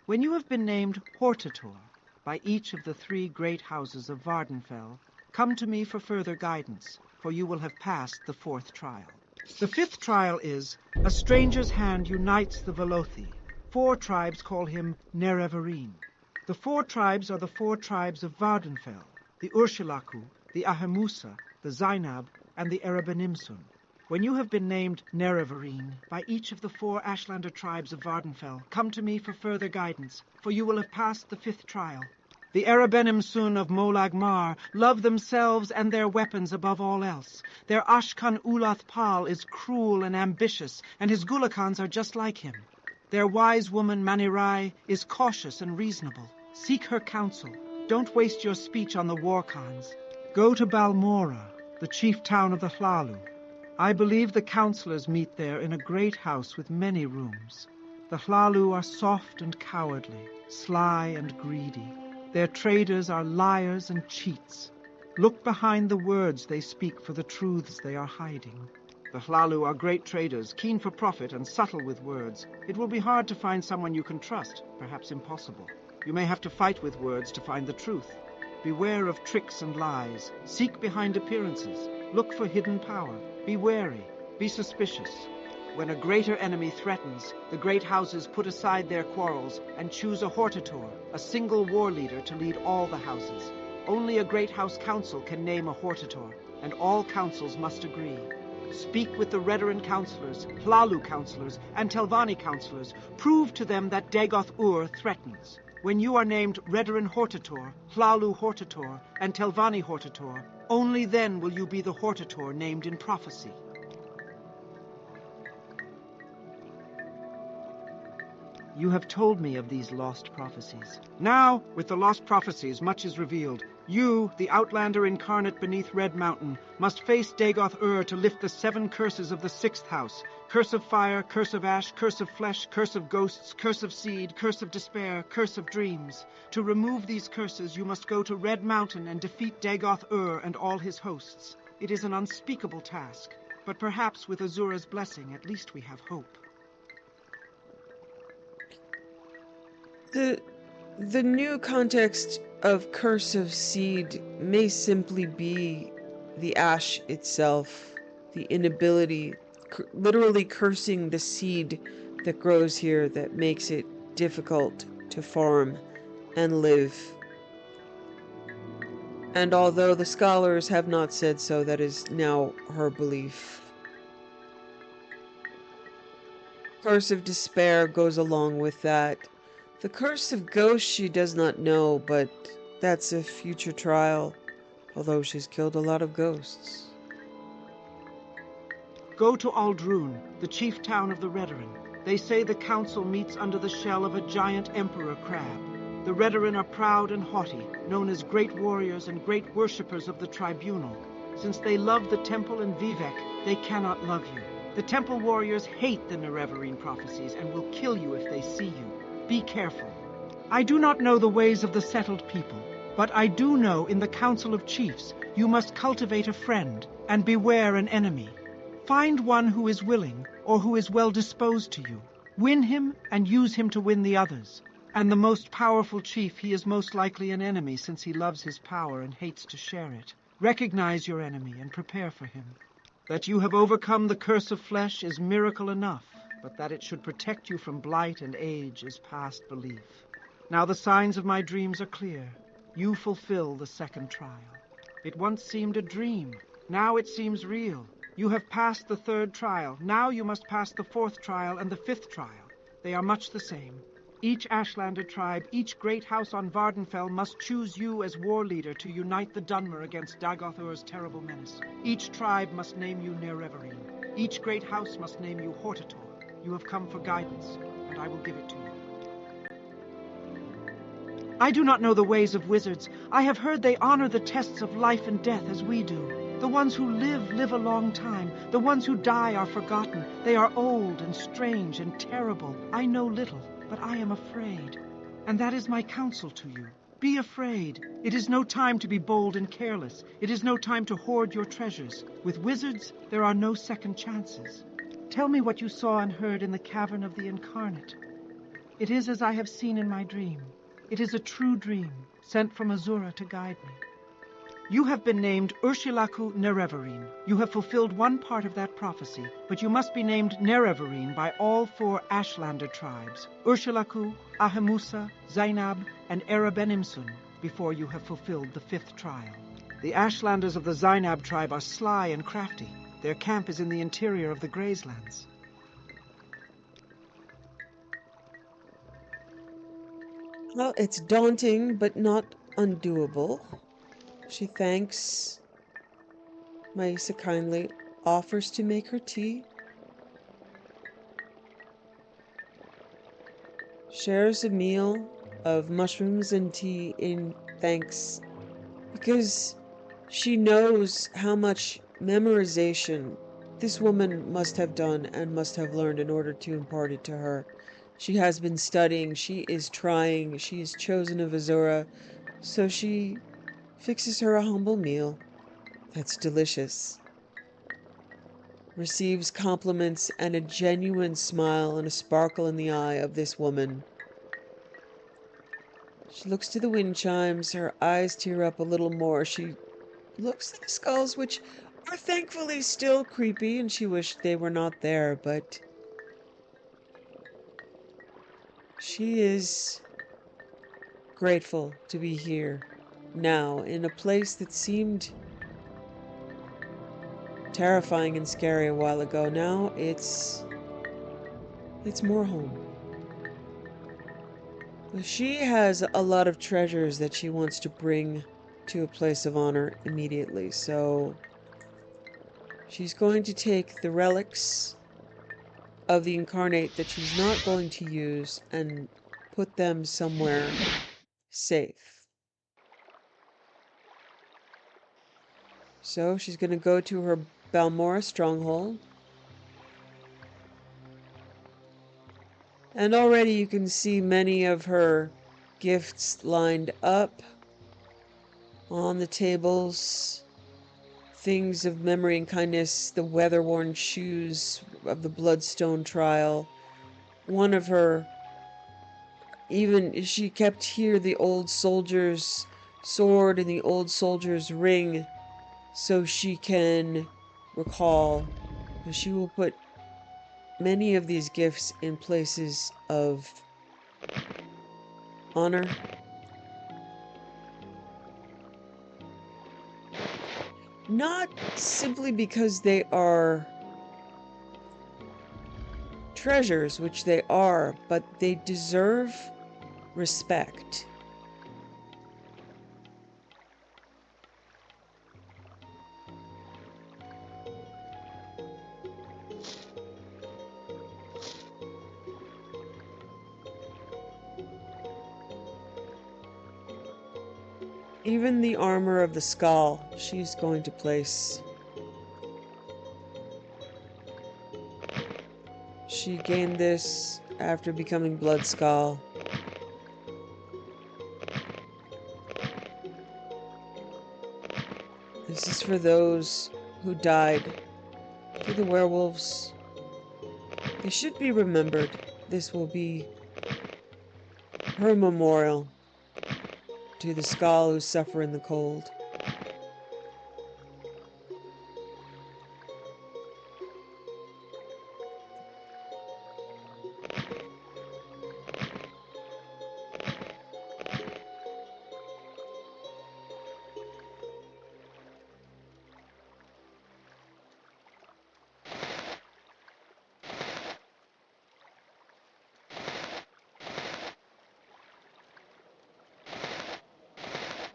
When you have been named Hortator by each of the 3 great houses of Vardenfell, come to me for further guidance, for you will have passed the 4th trial. The 5th trial is: a stranger's hand unites the Velothi. 4 tribes call him Nerevarine. The 4 tribes are the 4 tribes of Vardenfell: the Urshilaku, the Ahemusa, the Zainab, and the Erebenimsun. When you have been named Nerevarine by each of the 4 Ashlander tribes of Vardenfell, come to me for further guidance, for you will have passed the 5th trial. The Erebenimsun of Molag Mar love themselves and their weapons above all else. Their Ashkan Ulath Pal is cruel and ambitious, and his Gulakans are just like him. Their wise woman Manirai is cautious and reasonable. Seek her counsel. Don't waste your speech on the war khans. Go to Balmora, the chief town of the Hlalu. I believe the counselors meet there in a great house with many rooms. The Hlalu are soft and cowardly, sly and greedy. Their traders are liars and cheats. Look behind the words they speak for the truths they are hiding. The Hlalu are great traders, keen for profit and subtle with words. It will be hard to find someone you can trust, perhaps impossible. You may have to fight with words to find the truth. Beware of tricks and lies. Seek behind appearances. Look for hidden power. Be wary. Be suspicious. When a greater enemy threatens, the great houses put aside their quarrels and choose a Hortator, a single war leader to lead all the houses. Only a great house council can name a Hortator, and all councils must agree. Speak with the Redoran counselors, Hlalu counselors, and Telvanni counselors. Prove to them that Dagoth-Ur threatens. When you are named Redoran Hortator, Hlalu Hortator, and Telvanni Hortator, only then will you be the Hortator named in prophecy. You have told me of these lost prophecies. Now, with the lost prophecies, much is revealed. You, the Outlander incarnate beneath Red Mountain, must face Dagoth-Ur to lift the 7 curses of the 6th house. Curse of fire, curse of ash, curse of flesh, curse of ghosts, curse of seed, curse of despair, curse of dreams. To remove these curses, you must go to Red Mountain and defeat Dagoth-Ur and all his hosts. It is an unspeakable task, but perhaps with Azura's blessing, at least we have hope. The new context of Curse of Seed may simply be the ash itself, the inability, literally cursing the seed that grows here that makes it difficult to farm and live. And although the scholars have not said so, that is now her belief. Curse of Despair goes along with that. The Curse of Ghosts she does not know, but that's a future trial, although she's killed a lot of ghosts. Go to Aldrun, the chief town of the Redoran. They say the council meets under the shell of a giant emperor crab. The Redoran are proud and haughty, known as great warriors and great worshippers of the tribunal. Since they love the temple and Vivek, they cannot love you. The temple warriors hate the Nerevarine prophecies and will kill you if they see you. Be careful. I do not know the ways of the settled people, but I do know in the Council of Chiefs you must cultivate a friend and beware an enemy. Find one who is willing or who is well disposed to you. Win him and use him to win the others. And the most powerful chief, he is most likely an enemy since he loves his power and hates to share it. Recognize your enemy and prepare for him. That you have overcome the curse of flesh is miracle enough, but that it should protect you from blight and age is past belief. Now the signs of my dreams are clear. You fulfill the second trial. It once seemed a dream. Now it seems real. You have passed the third trial. Now you must pass the fourth trial and the fifth trial. They are much the same. Each Ashlander tribe, each great house on Vardenfell must choose you as war leader to unite the Dunmer against Dagothur's terrible menace. Each tribe must name you Nerevarine. Each great house must name you Hortator. You have come for guidance, and I will give it to you. I do not know the ways of wizards. I have heard they honor the tests of life and death as we do. The ones who live a long time. The ones who die are forgotten. They are old and strange and terrible. I know little, but I am afraid. And that is my counsel to you. Be afraid. It is no time to be bold and careless. It is no time to hoard your treasures. With wizards, there are no second chances. Tell me what you saw and heard in the Cavern of the Incarnate. It is as I have seen in my dream. It is a true dream, sent from Azura to guide me. You have been named Urshilaku Nerevarine. You have fulfilled one part of that prophecy, but you must be named Nerevarine by all 4 Ashlander tribes, Urshilaku, Ahemusa, Zainab, and Erebenimsun, before you have fulfilled the 5th trial. The Ashlanders of the Zainab tribe are sly and crafty. Their camp is in the interior of the Grazelands. Well, it's daunting, but not undoable. She thanks Maisa kindly, offers to make her tea, shares a meal of mushrooms and tea in thanks, because she knows how much memorization this woman must have done and must have learned in order to impart it to her. She has been studying, she is trying, she is chosen of Azura, so she fixes her a humble meal that's delicious, receives compliments and a genuine smile and a sparkle in the eye of this woman. She looks to the wind chimes, her eyes tear up a little more. She looks at the skulls, which are thankfully still creepy, and she wished they were not there, but she is grateful to be here now in a place that seemed terrifying and scary a while ago. Now it's more home. She has a lot of treasures that she wants to bring to a place of honor immediately, so she's going to take the relics of the incarnate that she's not going to use and put them somewhere safe. So she's going to go to her Balmora stronghold. And already you can see many of her gifts lined up on the tables. Things of memory and kindness, the weather-worn shoes of the Bloodstone trial. One of her, even she kept here the old soldier's sword and the old soldier's ring so she can recall. She will put many of these gifts in places of honor. Not simply because they are treasures, which they are, but they deserve respect. Even the armor of the skull she's going to place. She gained this after becoming Blood Skull. This is for those who died. To the werewolves. They should be remembered. This will be her memorial to the skull who suffer in the cold.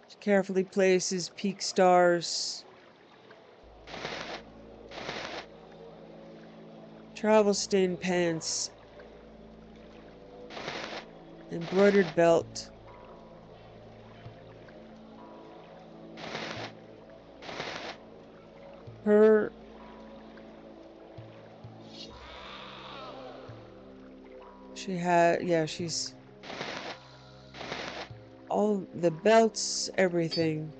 She carefully places peak stars. Travel stained pants. Embroidered belt. Her she's all the belts, everything.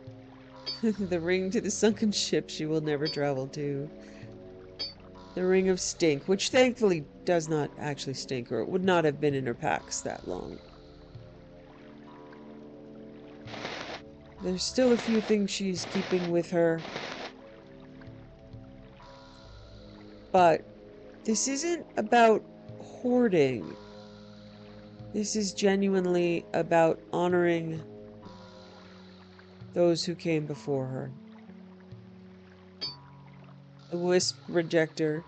The ring to the sunken ship she will never travel to. The ring of stink, which thankfully does not actually stink, or it would not have been in her packs that long. There's still a few things she's keeping with her. But this isn't about hoarding. This is genuinely about honoring those who came before her. The wisp rejector,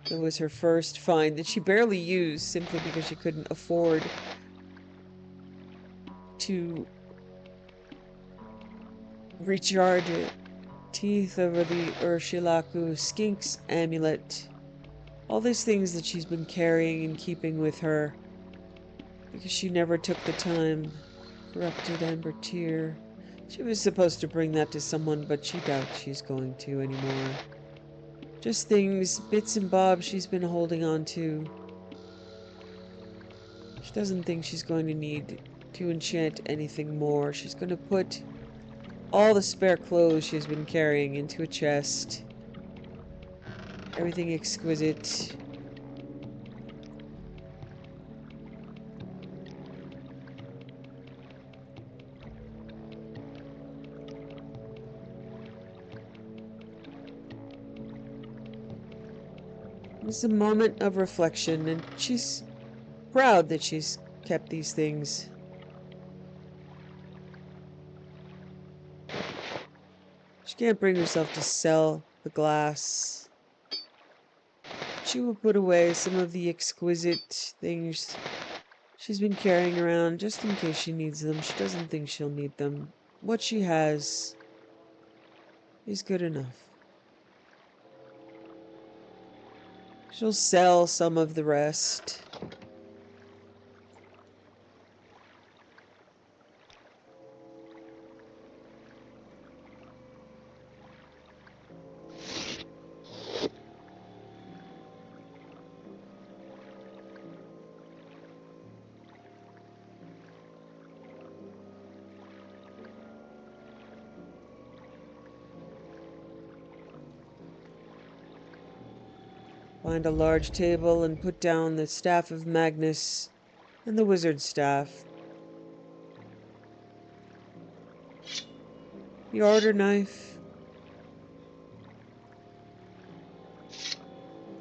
that was her first find that she barely used simply because she couldn't afford to recharge it. Teeth over the Urshilaku Skink's amulet. All these things that she's been carrying and keeping with her because she never took the time. Corrupted amber tear. She was supposed to bring that to someone, but she doubts she's going to anymore. Just things, bits and bobs she's been holding on to. She doesn't think she's going to need to enchant anything more. She's going to put all the spare clothes she's been carrying into a chest. Everything exquisite. It's a moment of reflection, and she's proud that she's kept these things. She can't bring herself to sell the glass. She will put away some of the exquisite things she's been carrying around just in case she needs them. She doesn't think she'll need them. What she has is good enough. She'll sell some of the rest. Find a large table and put down the staff of Magnus and the wizard's staff. The order knife.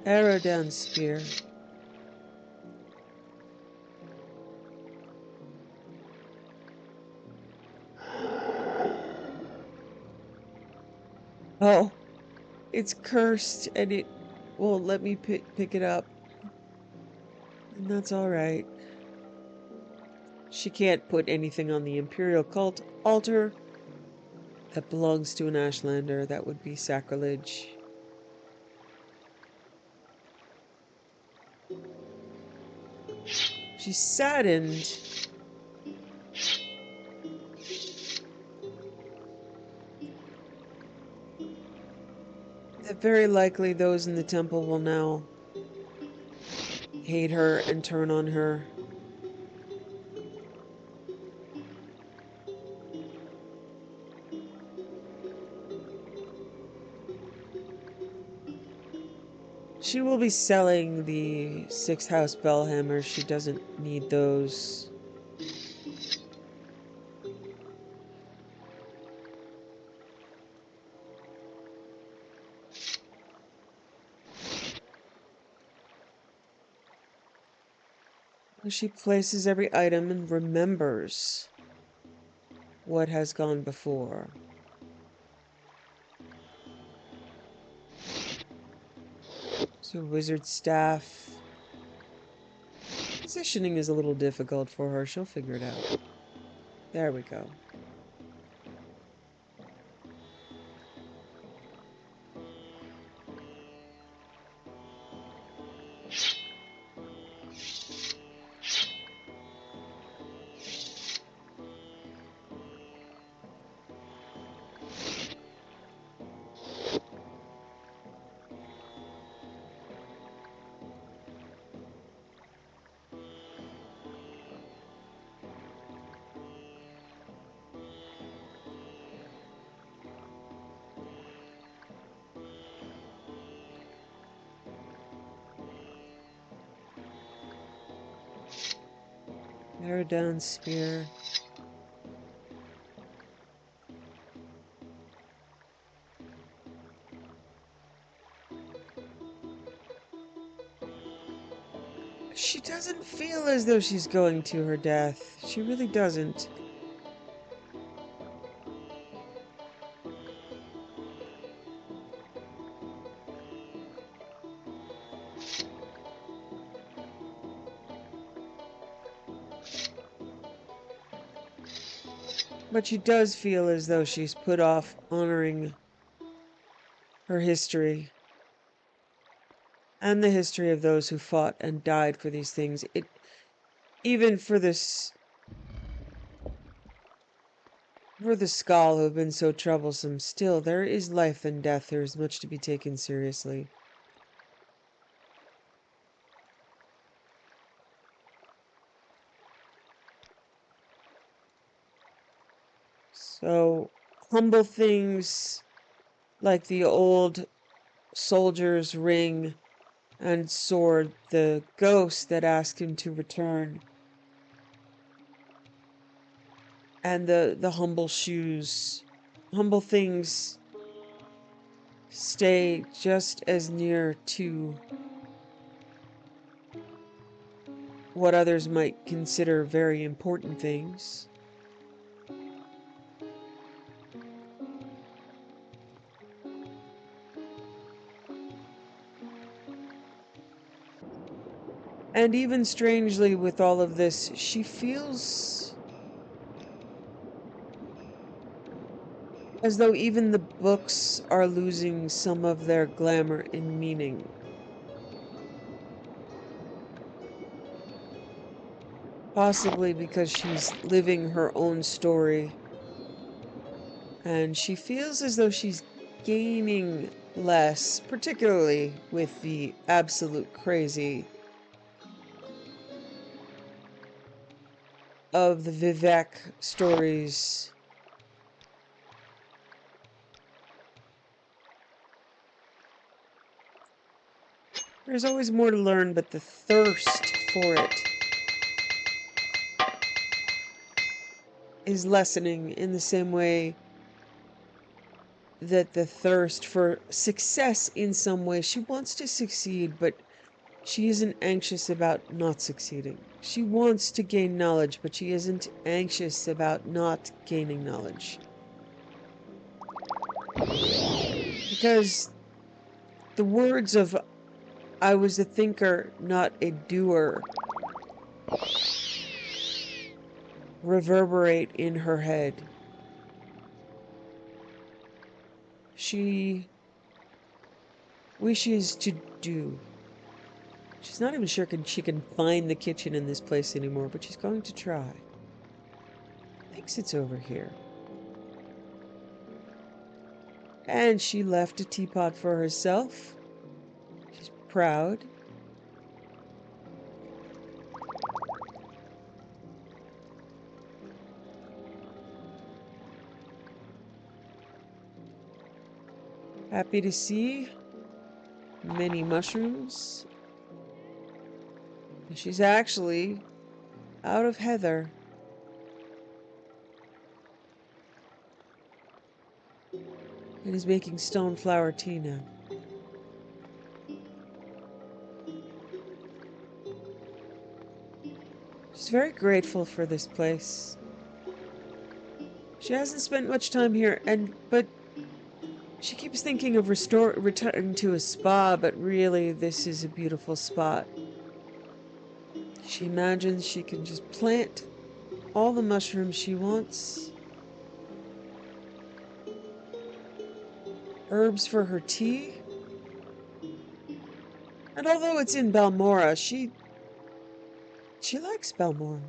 Arrow down spear. Oh, it's cursed and it won't let me pick it up. And that's alright. She can't put anything on the Imperial cult altar that belongs to an Ashlander. That would be sacrilege. She's saddened very likely those in the temple will now hate her and turn on her. She will be selling the 6th House Bellhammers. She doesn't need those. She places every item and remembers what has gone before. So wizard staff. Positioning is a little difficult for her. She'll figure it out. There we go. Arrow down spear. She doesn't feel as though she's going to her death. She really doesn't. But she does feel as though she's put off honoring her history and the history of those who fought and died for these things. Even for the Skull who have been so troublesome, still there is life and death. There is much to be taken seriously. So humble things like the old soldier's ring and sword, the ghost that asked him to return, and the humble shoes. Humble things stay just as near to what others might consider very important things. And even strangely, with all of this, she feels as though even the books are losing some of their glamour and meaning. Possibly because she's living her own story. And she feels as though she's gaining less, particularly with the absolute crazy of the Vivek stories. There's always more to learn, but the thirst for it is lessening in the same way that the thirst for success in some way, she wants to succeed, but she isn't anxious about not succeeding. She wants to gain knowledge, but she isn't anxious about not gaining knowledge. Because the words of "I was a thinker, not a doer" reverberate in her head. She wishes to do. She's not even sure she can find the kitchen in this place anymore, but she's going to try. Thinks it's over here. And she left a teapot for herself. She's proud. Happy to see many mushrooms. She's actually out of heather. And is making stone flower tea now. She's very grateful for this place. She hasn't spent much time here, but she keeps thinking of returning to a spa, but really this is a beautiful spot. She imagines she can just plant all the mushrooms she wants. Herbs for her tea. And although it's in Balmora, she likes Balmora.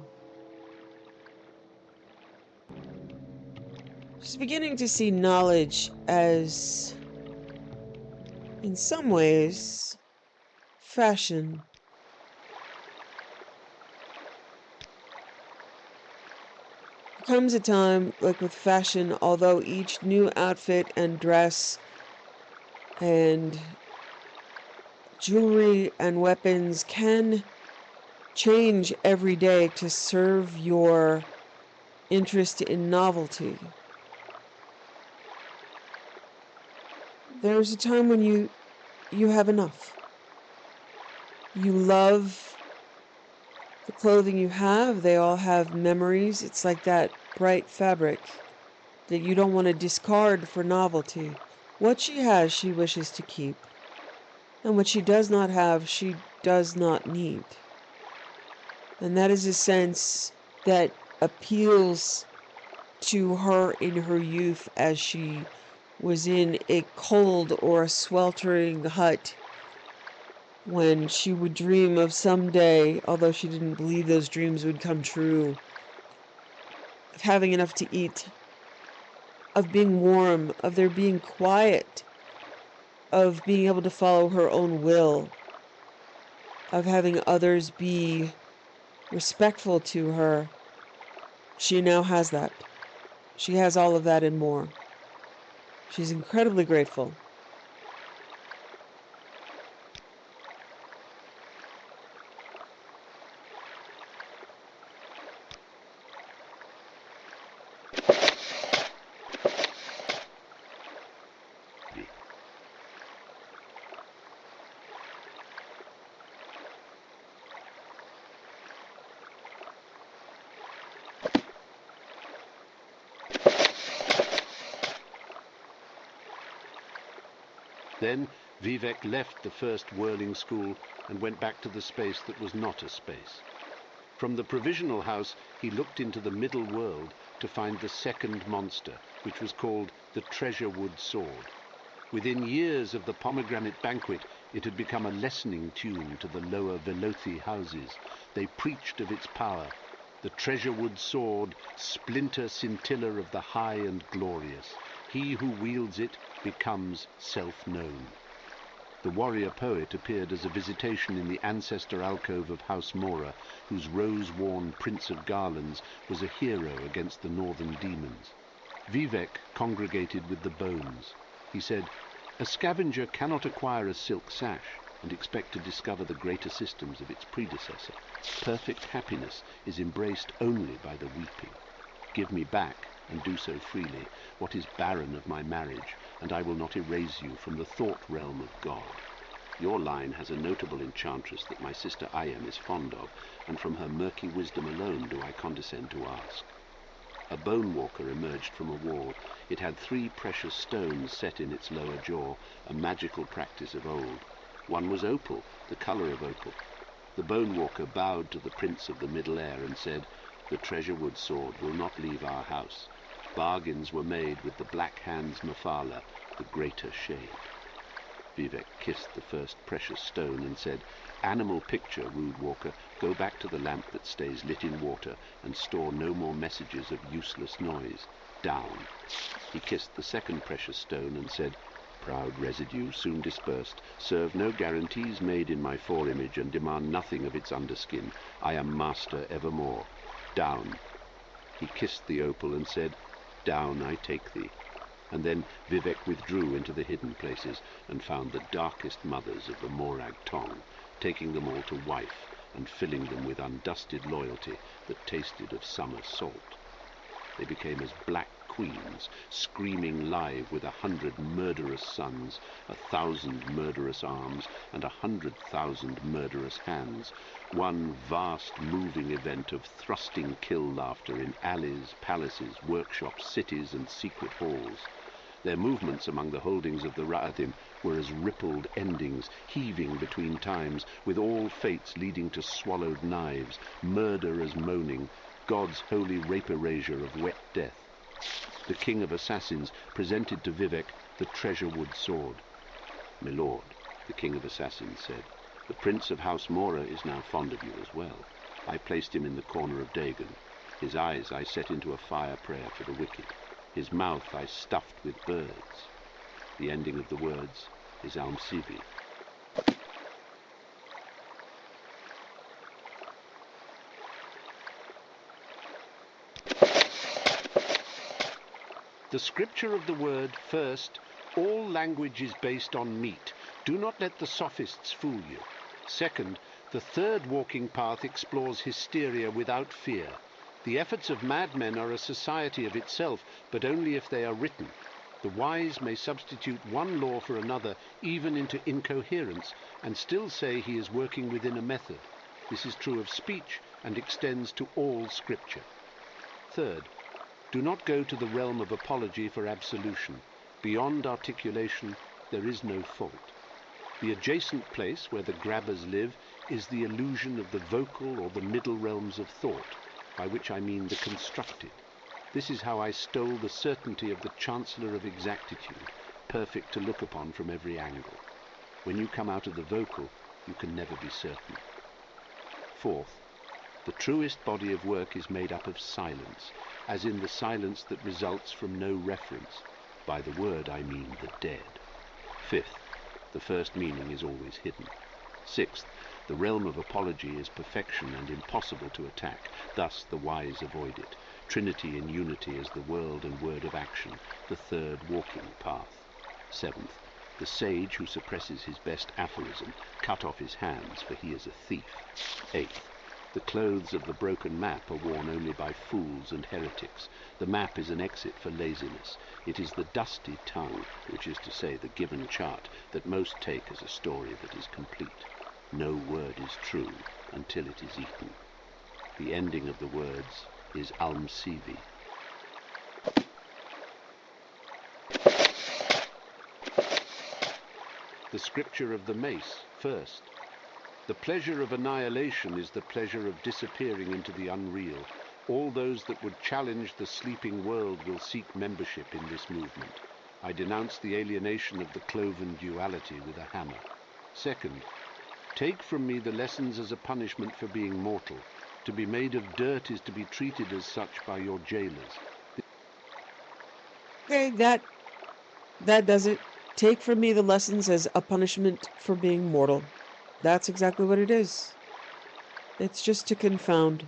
She's beginning to see knowledge as, in some ways, fashion. There comes a time, like with fashion, although each new outfit and dress and jewelry and weapons can change every day to serve your interest in novelty. There's a time when you have enough. You love the clothing you have. They all have memories. It's like that bright fabric that you don't want to discard for novelty. What she has, she wishes to keep. And what she does not have, she does not need. And that is a sense that appeals to her in her youth as she was in a cold or a sweltering hut when she would dream of someday, although she didn't believe those dreams would come true, of having enough to eat, of being warm, of there being quiet, of being able to follow her own will, of having others be respectful to her. She now has that. She has all of that and more. She's incredibly grateful. Then Vivek left the first whirling school and went back to the space that was not a space. From the provisional house, he looked into the middle world to find the second monster, which was called the Treasurewood Sword. Within years of the pomegranate banquet, it had become a lessening tune to the lower Velothi houses. They preached of its power. The Treasurewood Sword, splinter scintilla of the high and glorious. He who wields it becomes self-known. The warrior poet appeared as a visitation in the ancestor alcove of House Mora, whose rose-worn Prince of Garlands was a hero against the northern demons. Vivek congregated with the bones. He said, "A scavenger cannot acquire a silk sash and expect to discover the greater systems of its predecessor. Perfect happiness is embraced only by the weeping. Give me back, and do so freely, what is barren of my marriage, and I will not erase you from the thought realm of God. Your line has a notable enchantress that my sister Ayem is fond of, and from her murky wisdom alone do I condescend to ask." A bone walker emerged from a wall. It had 3 precious stones set in its lower jaw, a magical practice of old. One was opal, the colour of opal. The bone walker bowed to the prince of the middle air and said, "The Treasurewood Sword will not leave our house. Bargains were made with the Black Hands Mafala, the greater shade." Vivek kissed the first precious stone and said, "Animal picture, rude walker, go back to the lamp that stays lit in water and store no more messages of useless noise. Down. He kissed the second precious stone and said, Proud residue, soon dispersed, serve no guarantees made in my foreimage, and demand nothing of its underskin. I am master evermore. Down. He kissed the opal and said, Down I take thee. And then Vivek withdrew into the hidden places and found the darkest mothers of the Morag Tong, taking them all to wife and filling them with undusted loyalty that tasted of summer salt. They became as black queens, screaming live with 100 murderous sons, 1,000 murderous arms, and 100,000 murderous hands, one vast moving event of thrusting kill laughter in alleys, palaces, workshops, cities, and secret halls. Their movements among the holdings of the Ra'adim were as rippled endings, heaving between times, with all fates leading to swallowed knives, murder as moaning, God's holy rape-erasure of wet death. The king of assassins presented to Vivek the treasure-wood sword. My lord, the king of assassins said, the prince of House Mora is now fond of you as well. I placed him in the corner of Dagon. His eyes I set into a fire prayer for the wicked. His mouth I stuffed with birds. The ending of the words is Almsivi. The scripture of the word, first, all language is based on meat. Do not let the sophists fool you. Second, the third walking path explores hysteria without fear. The efforts of madmen are a society of itself, but only if they are written. The wise may substitute one law for another, even into incoherence, and still say he is working within a method. This is true of speech and extends to all scripture. Third, do not go to the realm of apology for absolution. Beyond articulation, there is no fault. The adjacent place where the grabbers live is the illusion of the vocal or the middle realms of thought, by which I mean the constructed. This is how I stole the certainty of the Chancellor of Exactitude, perfect to look upon from every angle. When you come out of the vocal, you can never be certain. Fourth, the truest body of work is made up of silence, as in the silence that results from no reference. By the word I mean the dead. Fifth, the first meaning is always hidden. Sixth, the realm of apology is perfection and impossible to attack, thus the wise avoid it. Trinity in unity is the world and word of action, the third walking path. Seventh, the sage who suppresses his best aphorism, cut off his hands, for he is a thief. Eighth, the clothes of the broken map are worn only by fools and heretics. The map is an exit for laziness. It is the dusty tongue, which is to say the given chart, that most take as a story that is complete. No word is true until it is eaten. The ending of the words is Almsivi. The scripture of the mace, first. The pleasure of annihilation is the pleasure of disappearing into the unreal. All those that would challenge the sleeping world will seek membership in this movement. I denounce the alienation of the cloven duality with a hammer. Second, take from me the lessons as a punishment for being mortal. To be made of dirt is to be treated as such by your jailers. Okay, that does it. Take from me the lessons as a punishment for being mortal. That's exactly what it is. It's just to confound.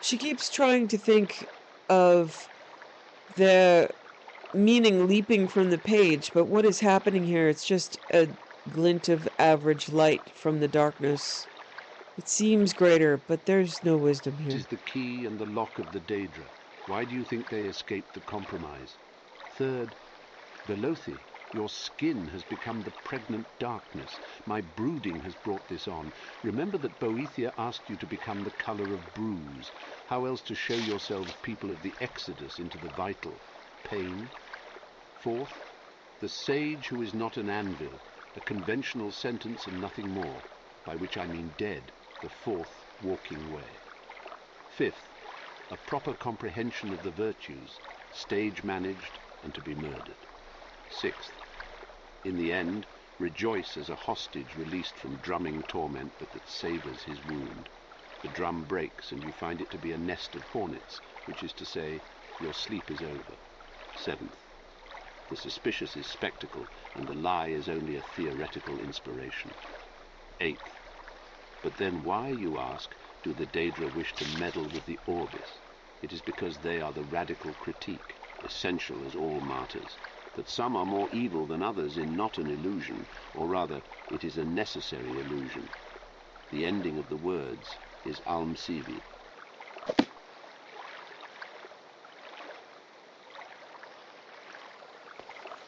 She keeps trying to think of the meaning leaping from the page, but what is happening here? It's just a glint of average light from the darkness. It seems greater, but there's no wisdom here. It is the key and the lock of the Daedra. Why do you think they escaped the compromise? Third, Velothi, your skin has become the pregnant darkness. My brooding has brought this on. Remember that Boethia asked you to become the color of bruise. How else to show yourselves people of the exodus into the vital? Pain. Fourth, the sage who is not an anvil, a conventional sentence and nothing more, by which I mean dead, the fourth walking way. Fifth, a proper comprehension of the virtues, stage managed and to be murdered. Sixth, in the end, rejoice as a hostage released from drumming torment, but that savours his wound. The drum breaks, and you find it to be a nest of hornets, which is to say, your sleep is over. 7th. The suspicious is spectacle, and the lie is only a theoretical inspiration. 8th. But then why, you ask, do the Daedra wish to meddle with the Orbis? It is because they are the radical critique, essential as all martyrs. That some are more evil than others is not an illusion, or rather, it is a necessary illusion. The ending of the words is Alm Sivi.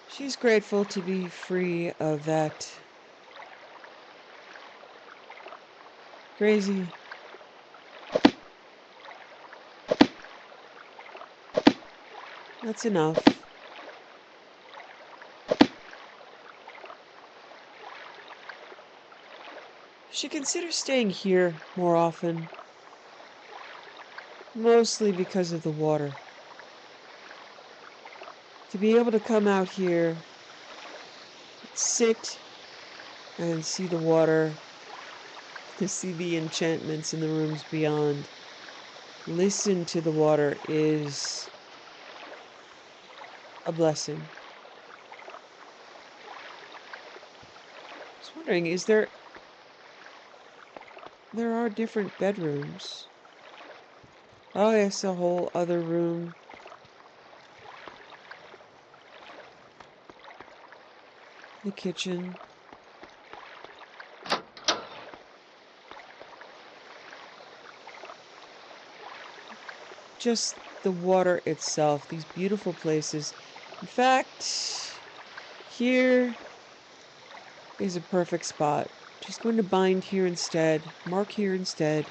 She's grateful to be free of that crazy. That's enough. She considers staying here more often, mostly because of the water. To be able to come out here, sit and see the water, to see the enchantments in the rooms beyond, listen to the water is a blessing. I was wondering, there are different bedrooms. Oh yes, a whole other room. The kitchen. Just the water itself, these beautiful places. In fact, here is a perfect spot. Just going to bind here instead, mark here instead.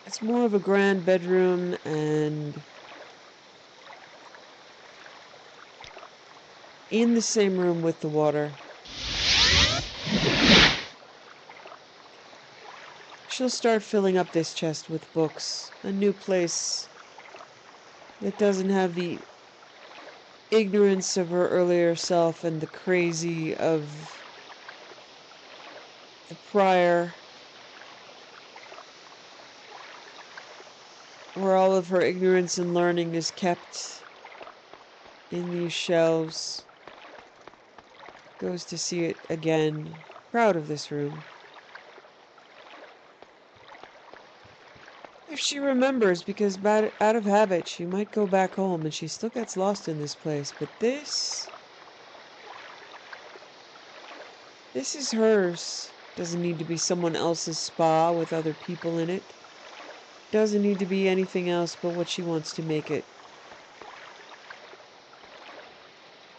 It's more of a grand bedroom and in the same room with the water. She'll start filling up this chest with books. A new place that doesn't have the ignorance of her earlier self and the crazy of the prior, where all of her ignorance and learning is kept in these shelves. Goes to see it again. Proud of this room. If she remembers, because out of habit she might go back home and she still gets lost in this place. But this is hers. Doesn't need to be someone else's spa with other people in it. Doesn't need to be anything else but what she wants to make it.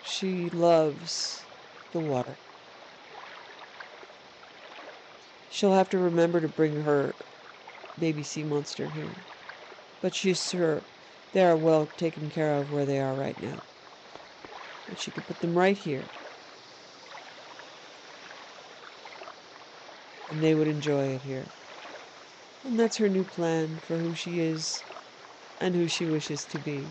She loves the water. She'll have to remember to bring her baby sea monster here. But she's sure they are well taken care of where they are right now. And she could put them right here. And they would enjoy it here. And that's her new plan for who she is and who she wishes to be.